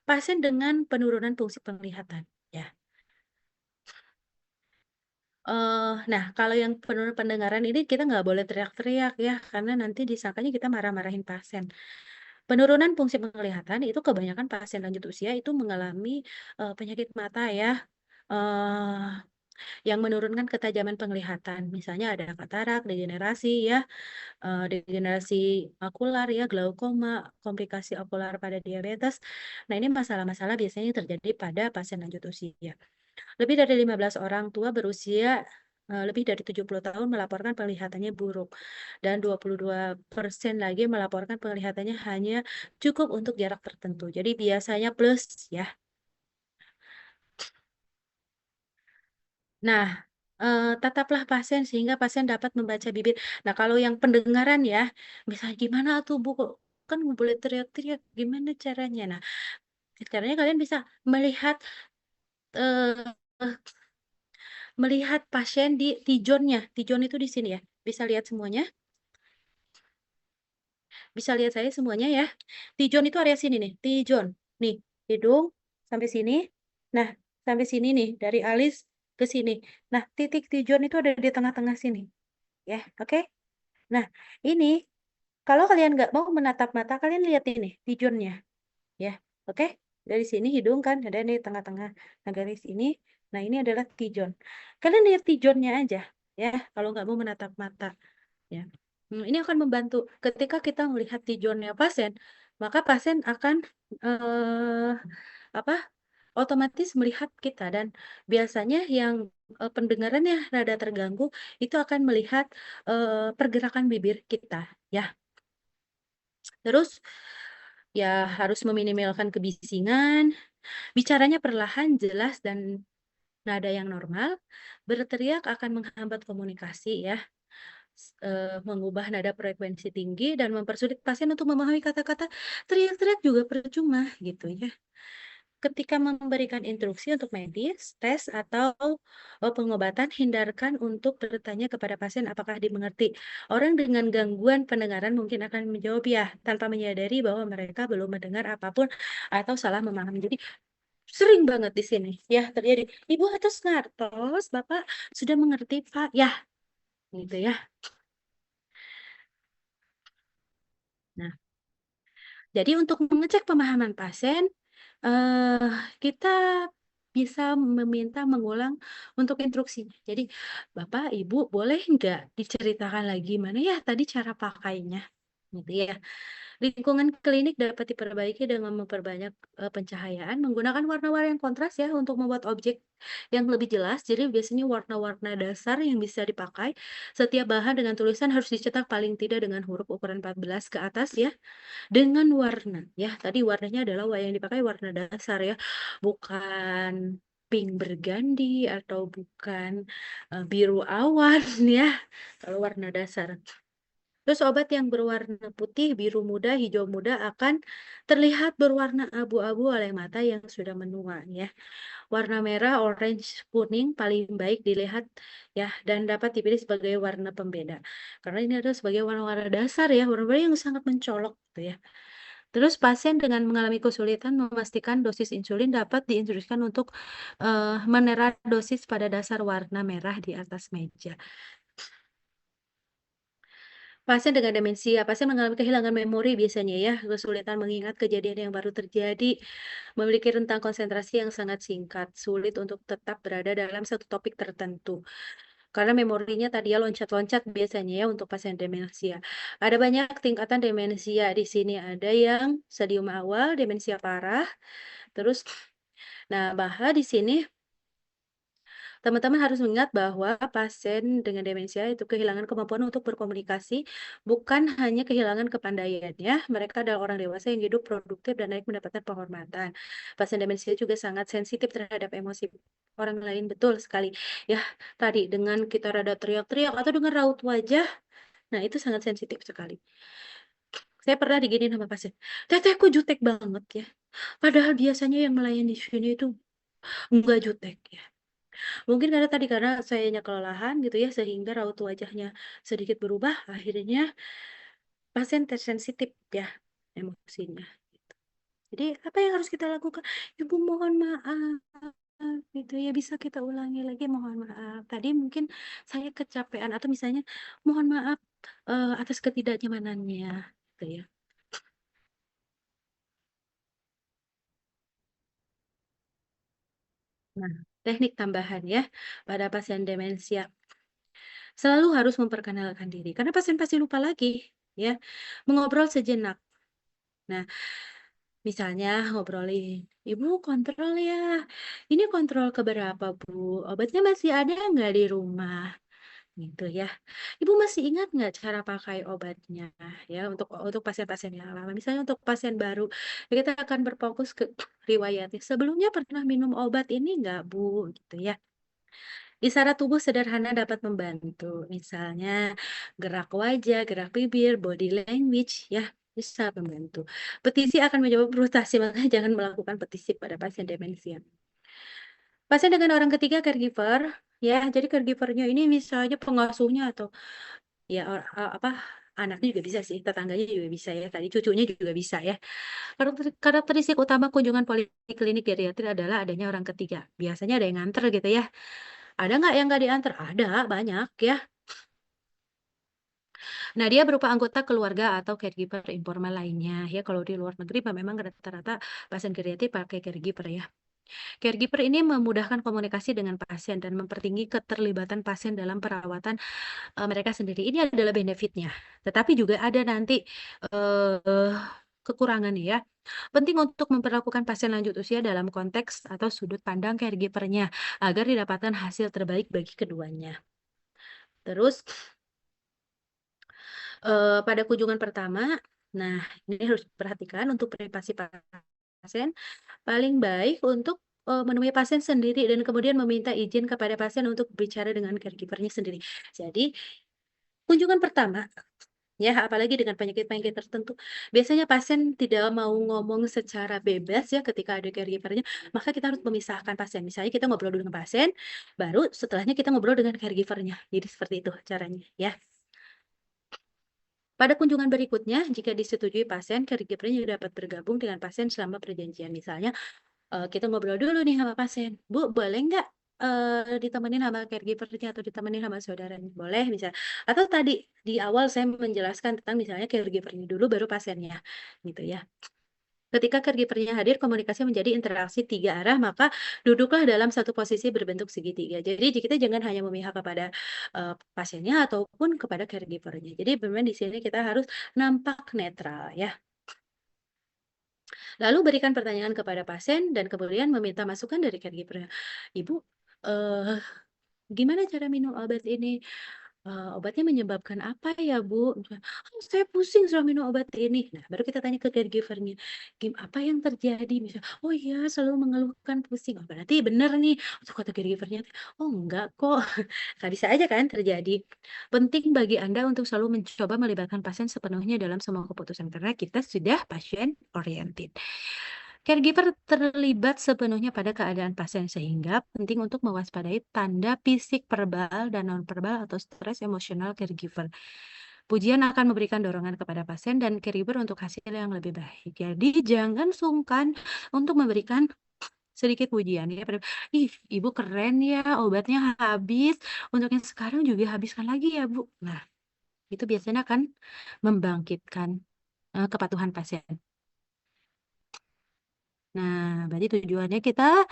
S1: pasien dengan penurunan fungsi penglihatan. Ya. Nah, kalau yang penurunan pendengaran ini kita nggak boleh teriak-teriak ya, karena nanti disangkanya kita marah-marahin pasien. Penurunan fungsi penglihatan itu kebanyakan pasien lanjut usia itu mengalami penyakit mata ya, eh, yang menurunkan ketajaman penglihatan. Misalnya ada katarak, degenerasi ya, degenerasi makular ya, glaukoma, komplikasi okular pada diabetes. Nah, ini masalah-masalah biasanya terjadi pada pasien lanjut usia. Lebih dari 15 orang tua berusia lebih dari 70 tahun melaporkan penglihatannya buruk dan 22% lagi melaporkan penglihatannya hanya cukup untuk jarak tertentu. Jadi biasanya plus ya. Nah, tataplah pasien sehingga pasien dapat membaca bibir. Nah, kalau yang pendengaran ya, misalnya gimana tuh Bu? Kan nggak boleh teriak-teriak, gimana caranya? Nah, caranya kalian bisa melihat eh, melihat pasien di tijonnya. Tijon itu di sini ya. Bisa lihat semuanya? Bisa lihat saya semuanya ya. Tijon itu area sini nih. Tijon. Nih, hidung sampai sini. Nah, sampai sini nih. Dari alis ke sini. Nah, titik tijon itu ada di tengah-tengah sini. Ya, oke? Nah, ini kalau kalian nggak mau menatap mata, kalian lihat ini tijonnya. Ya, oke? Dari sini hidung kan ada di tengah-tengah. Nah, garis ini. Nah, ini adalah tijon. Kalian lihat tijonnya aja. Ya, kalau nggak mau menatap mata. Ya. Ini akan membantu ketika kita melihat tijonnya pasien, maka pasien akan eh, apa? Otomatis melihat kita dan biasanya yang pendengarannya rada terganggu itu akan melihat pergerakan bibir kita, ya. Terus ya harus meminimalkan kebisingan, bicaranya perlahan, jelas dan nada yang normal. Berteriak akan menghambat komunikasi ya. Mengubah nada frekuensi tinggi dan mempersulit pasien untuk memahami kata-kata, teriak-teriak juga percuma gitu ya. Ketika memberikan instruksi untuk medis, tes atau pengobatan, hindarkan untuk bertanya kepada pasien apakah dimengerti. Orang dengan gangguan pendengaran mungkin akan menjawab ya, tanpa menyadari bahwa mereka belum mendengar apapun atau salah memahami. Jadi sering banget di sini ya terjadi. Ibu atas ngartos, Bapak sudah mengerti Pak, ya gitu ya. Nah, jadi untuk mengecek pemahaman pasien, eh, kita bisa meminta mengulang untuk instruksinya. Jadi, Bapak, Ibu, boleh nggak diceritakan lagi mana ya tadi cara pakainya? gitu ya. Lingkungan klinik dapat diperbaiki dengan memperbanyak pencahayaan, menggunakan warna-warna yang kontras ya untuk membuat objek yang lebih jelas. Jadi biasanya warna-warna dasar yang bisa dipakai. Setiap bahan dengan tulisan harus dicetak paling tidak dengan huruf ukuran 14 ke atas ya. Dengan warna ya. Tadi warnanya adalah yang dipakai warna dasar ya, bukan pink bergandi atau bukan biru awan ya. Kalau warna dasar. Terus obat yang berwarna putih, biru muda, hijau muda akan terlihat berwarna abu-abu oleh mata yang sudah menua ya. Warna merah, orange, kuning paling baik dilihat ya dan dapat dipilih sebagai warna pembeda. Karena ini adalah sebagai warna-warna dasar ya, warna-warna yang sangat mencolok gitu ya. Terus pasien dengan mengalami kesulitan memastikan dosis insulin dapat diinstruksikan untuk menera dosis pada dasar warna merah di atas meja. Pasien dengan demensia, pasien mengalami kehilangan memori biasanya ya, kesulitan mengingat kejadian yang baru terjadi, memiliki rentang konsentrasi yang sangat singkat, sulit untuk tetap berada dalam satu topik tertentu. Karena memorinya tadi ya loncat-loncat biasanya ya untuk pasien demensia. Ada banyak tingkatan demensia di sini, ada yang stadium awal, demensia parah, terus nah bahwa di sini teman-teman harus mengingat bahwa pasien dengan demensia itu kehilangan kemampuan untuk berkomunikasi, bukan hanya kehilangan kepandaian ya. Mereka adalah orang dewasa yang hidup produktif dan layak mendapatkan penghormatan. Pasien demensia juga sangat sensitif terhadap emosi orang lain, betul sekali. Ya, tadi dengan kita rada teriak-teriak atau dengan raut wajah, nah itu sangat sensitif sekali. Saya pernah diginiin sama pasien, "Teteh kok jutek banget ya?" Padahal biasanya yang melayani di sini itu enggak jutek ya. Mungkin karena sayanya kelelahan gitu ya, sehingga raut wajahnya sedikit berubah, akhirnya pasien tersensitif ya emosinya. Jadi apa yang harus kita lakukan? Ibu mohon maaf gitu ya, bisa kita ulangi lagi mohon maaf. Tadi mungkin saya kecapean atau misalnya mohon maaf atas ketidaknyamanannya gitu ya. Nah, teknik tambahan ya pada pasien demensia. Selalu harus memperkenalkan diri karena pasien pasti lupa lagi ya. Mengobrol sejenak. Nah, misalnya ngobrolin, "Ibu kontrol ya, ini kontrol keberapa Bu? Obatnya masih ada nggak di rumah?" Gitu ya. "Ibu masih ingat nggak cara pakai obatnya?" Ya, untuk pasien-pasien yang lama. Misalnya untuk pasien baru, kita akan berfokus ke riwayatnya, "Sebelumnya pernah minum obat ini nggak Bu?" Gitu ya. Isyarat tubuh sederhana dapat membantu, misalnya gerak wajah, gerak bibir, body language ya, bisa membantu. Petisi akan menjawab frustasi, makanya jangan melakukan petisi pada pasien demensia. Pasien dengan orang ketiga caregiver, ya, jadi caregiver-nya ini misalnya pengasuhnya atau ya apa, anaknya juga bisa sih, tetangganya juga bisa ya, tadi cucunya juga bisa ya. Karakteristik utama kunjungan poliklinik geriatri adalah adanya orang ketiga. Biasanya ada yang nganter gitu ya. Ada nggak yang nggak diantar? Ada, banyak ya. Nah, dia berupa anggota keluarga atau caregiver informal lainnya ya. Kalau di luar negeri memang rata-rata pasien geriatrik pakai caregiver ya. Caregiver ini memudahkan komunikasi dengan pasien dan mempertinggi keterlibatan pasien dalam perawatan mereka sendiri. Ini adalah benefitnya. Tetapi juga ada nanti eh kekurangannya ya. Penting untuk memperlakukan pasien lanjut usia dalam konteks atau sudut pandang caregiver-nya agar didapatkan hasil terbaik bagi keduanya. Terus pada kunjungan pertama, nah ini harus diperhatikan untuk privasi pasien, paling baik untuk, menemui pasien sendiri dan kemudian meminta izin kepada pasien untuk bicara dengan caregiver-nya sendiri. Jadi, kunjungan pertama, ya apalagi dengan penyakit-penyakit tertentu, biasanya pasien tidak mau ngomong secara bebas ya ketika ada caregiver-nya, maka kita harus memisahkan pasien. Misalnya kita ngobrol dulu dengan pasien, baru setelahnya kita ngobrol dengan caregiver-nya. Jadi seperti itu caranya ya. Pada kunjungan berikutnya, jika disetujui pasien, caregiver-nya juga dapat bergabung dengan pasien selama perjanjian. Misalnya, kita ngobrol dulu nih sama pasien, "Bu, boleh nggak, ditemenin sama caregiver-nya atau ditemenin sama saudaranya?" Boleh misal atau tadi, di awal saya menjelaskan tentang misalnya caregiver-nya dulu baru pasiennya, gitu ya. Ketika caregiver-nya hadir, komunikasi menjadi interaksi tiga arah, maka duduklah dalam satu posisi berbentuk segitiga. Jadi kita jangan hanya memihak kepada pasiennya ataupun kepada caregiver-nya. Jadi memang di sini kita harus nampak netral ya. Lalu berikan pertanyaan kepada pasien dan kemudian meminta masukan dari caregiver. Ibu, eh, gimana cara minum obat ini? Obatnya menyebabkan apa ya, Bu? Misalnya, "Oh, saya pusing setelah minum obat ini." Nah, baru kita tanya ke caregiver-nya, "Apa yang terjadi?" Misalnya, "Oh iya, selalu mengeluhkan pusing." Oh, berarti benar nih. Terus kata caregiver-nya, "Oh, enggak kok." Nah, bisa aja kan terjadi. Penting bagi Anda untuk selalu mencoba melibatkan pasien sepenuhnya dalam semua keputusan, karena kita sudah pasien oriented. Caregiver terlibat sepenuhnya pada keadaan pasien sehingga penting untuk mewaspadai tanda fisik verbal dan nonverbal atau stres emosional caregiver. Pujian akan memberikan dorongan kepada pasien dan caregiver untuk hasil yang lebih baik. Jadi jangan sungkan untuk memberikan sedikit pujian ya. Ih, Ibu keren ya, obatnya habis. Untuk yang sekarang juga habiskan lagi ya, Bu. Nah, itu biasanya akan membangkitkan kepatuhan pasien. Nah, berarti tujuannya kita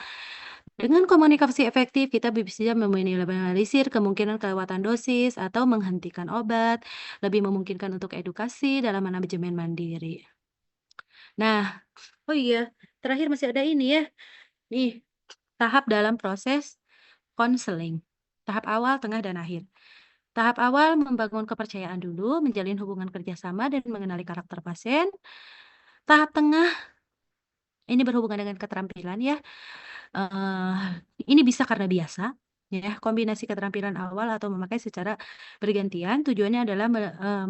S1: dengan komunikasi efektif, kita bisa meminimalisir kemungkinan kelewatan dosis atau menghentikan obat, lebih memungkinkan untuk edukasi dalam manajemen mandiri. Nah, oh iya, terakhir masih ada ini ya. Nih, tahap dalam proses konseling. Tahap awal, tengah, dan akhir. Tahap awal membangun kepercayaan dulu, menjalin hubungan kerjasama, dan mengenali karakter pasien. Tahap tengah ini berhubungan dengan keterampilan ya. Ini bisa karena biasa, ya, kombinasi keterampilan awal atau memakai secara bergantian. Tujuannya adalah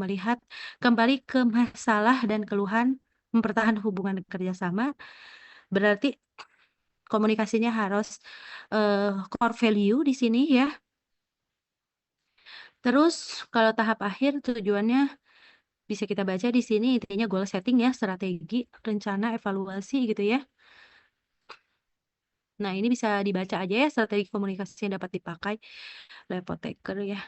S1: melihat kembali ke masalah dan keluhan, mempertahankan hubungan kerjasama. Berarti komunikasinya harus core value di sini ya. Terus kalau tahap akhir tujuannya bisa kita baca di sini intinya goal setting ya, strategi, rencana, evaluasi gitu ya. Nah, ini bisa dibaca aja ya strategi komunikasi yang dapat dipakai oleh apoteker ya.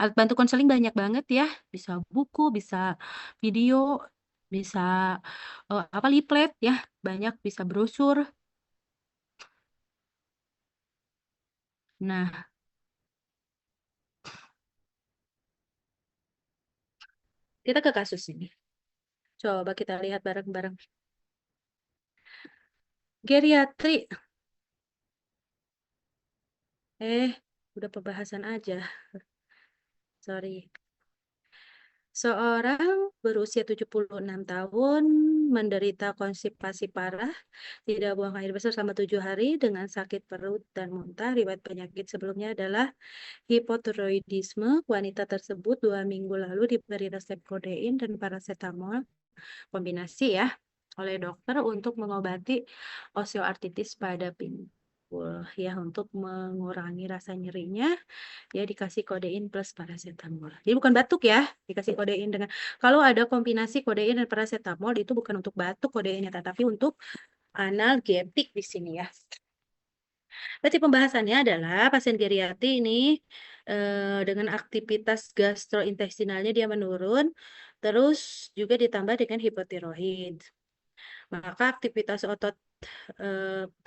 S1: Alat bantu konseling banyak banget ya, bisa buku, bisa video, bisa leaflet ya, banyak, bisa brosur. Nah, kita ke kasus ini. Coba kita lihat bareng-bareng. Geriatri. Udah pembahasan aja. Sorry. Seorang berusia 76 tahun menderita konstipasi parah, tidak buang air besar selama 7 hari dengan sakit perut dan muntah. Riwayat penyakit sebelumnya adalah hipotiroidisme. Wanita tersebut 2 minggu lalu diberi resep kodein dan paracetamol kombinasi ya oleh dokter untuk mengobati osteoartritis pada pinggul ya, untuk mengurangi rasa nyerinya. Ya dikasih kodein plus paracetamol. Jadi bukan batuk ya, dikasih kodein dengan kalau ada kombinasi kodein dan paracetamol itu bukan untuk batuk kodeinnya, tetapi untuk analgetik di sini ya. Berarti pembahasannya adalah pasien geriatri ini dengan aktivitas gastrointestinalnya dia menurun, terus juga ditambah dengan hipotiroid. Maka aktivitas otot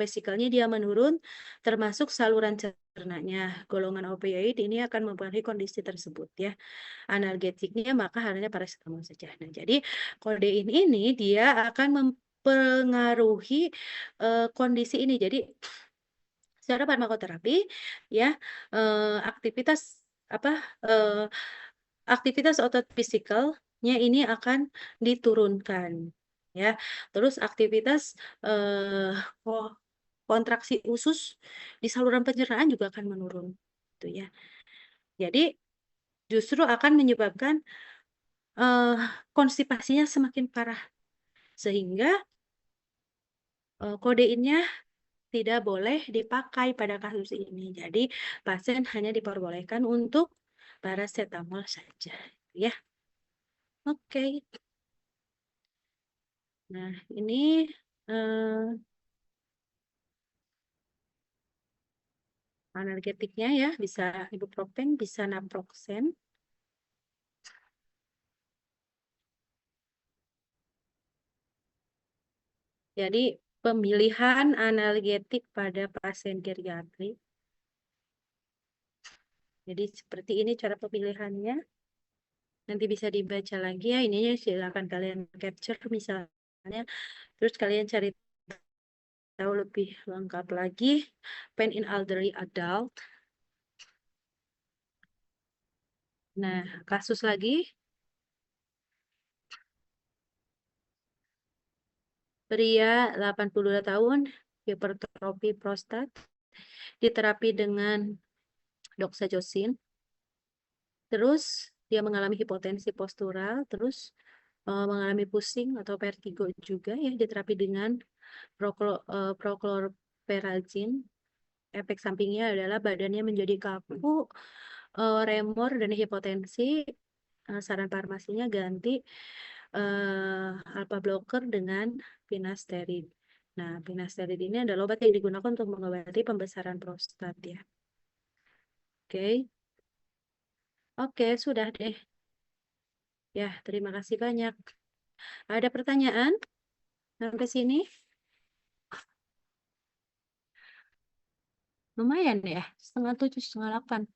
S1: vesikelnya dia menurun, termasuk saluran cernanya. Golongan opioid ini akan mempengaruhi kondisi tersebut ya. Analgetiknya maka hanya paracetamol saja. Nah, jadi kodein ini dia akan mempengaruhi kondisi ini. Jadi secara farmakoterapi ya aktivitas apa eh, aktivitas otot fisikalnya ini akan diturunkan ya. Terus aktivitas kontraksi usus di saluran pencernaan juga akan menurun gitu ya. Jadi justru akan menyebabkan eh, konstipasinya semakin parah sehingga kodeinnya tidak boleh dipakai pada kasus ini. Jadi pasien hanya diperbolehkan untuk paracetamol saja ya. Oke. Nah, ini analgetiknya ya, bisa ibuprofen, bisa naproxen. Jadi pemilihan analgetik pada pasien geriatri. Jadi seperti ini cara pemilihannya. Nanti bisa dibaca lagi ya. Ininya silakan kalian capture misalnya. Terus kalian cari tahu lebih lengkap lagi. Pain in elderly adult. Nah, kasus lagi. Pria 82 tahun, hipertrofi prostat, diterapi dengan doxazosin. Terus dia mengalami hipotensi postural, terus mengalami pusing atau vertigo juga ya, diterapi dengan prochlorperazine. Efek sampingnya adalah badannya menjadi kaku, remor dan hipotensi. Saran farmasinya ganti alpha blocker dengan finasteride. Nah, finasteride ini adalah obat yang digunakan untuk mengobati pembesaran prostat ya. Oke. Oke, sudah deh. Ya, terima kasih banyak. Ada pertanyaan sampai sini? Lumayan ya, 7:30, 7:30.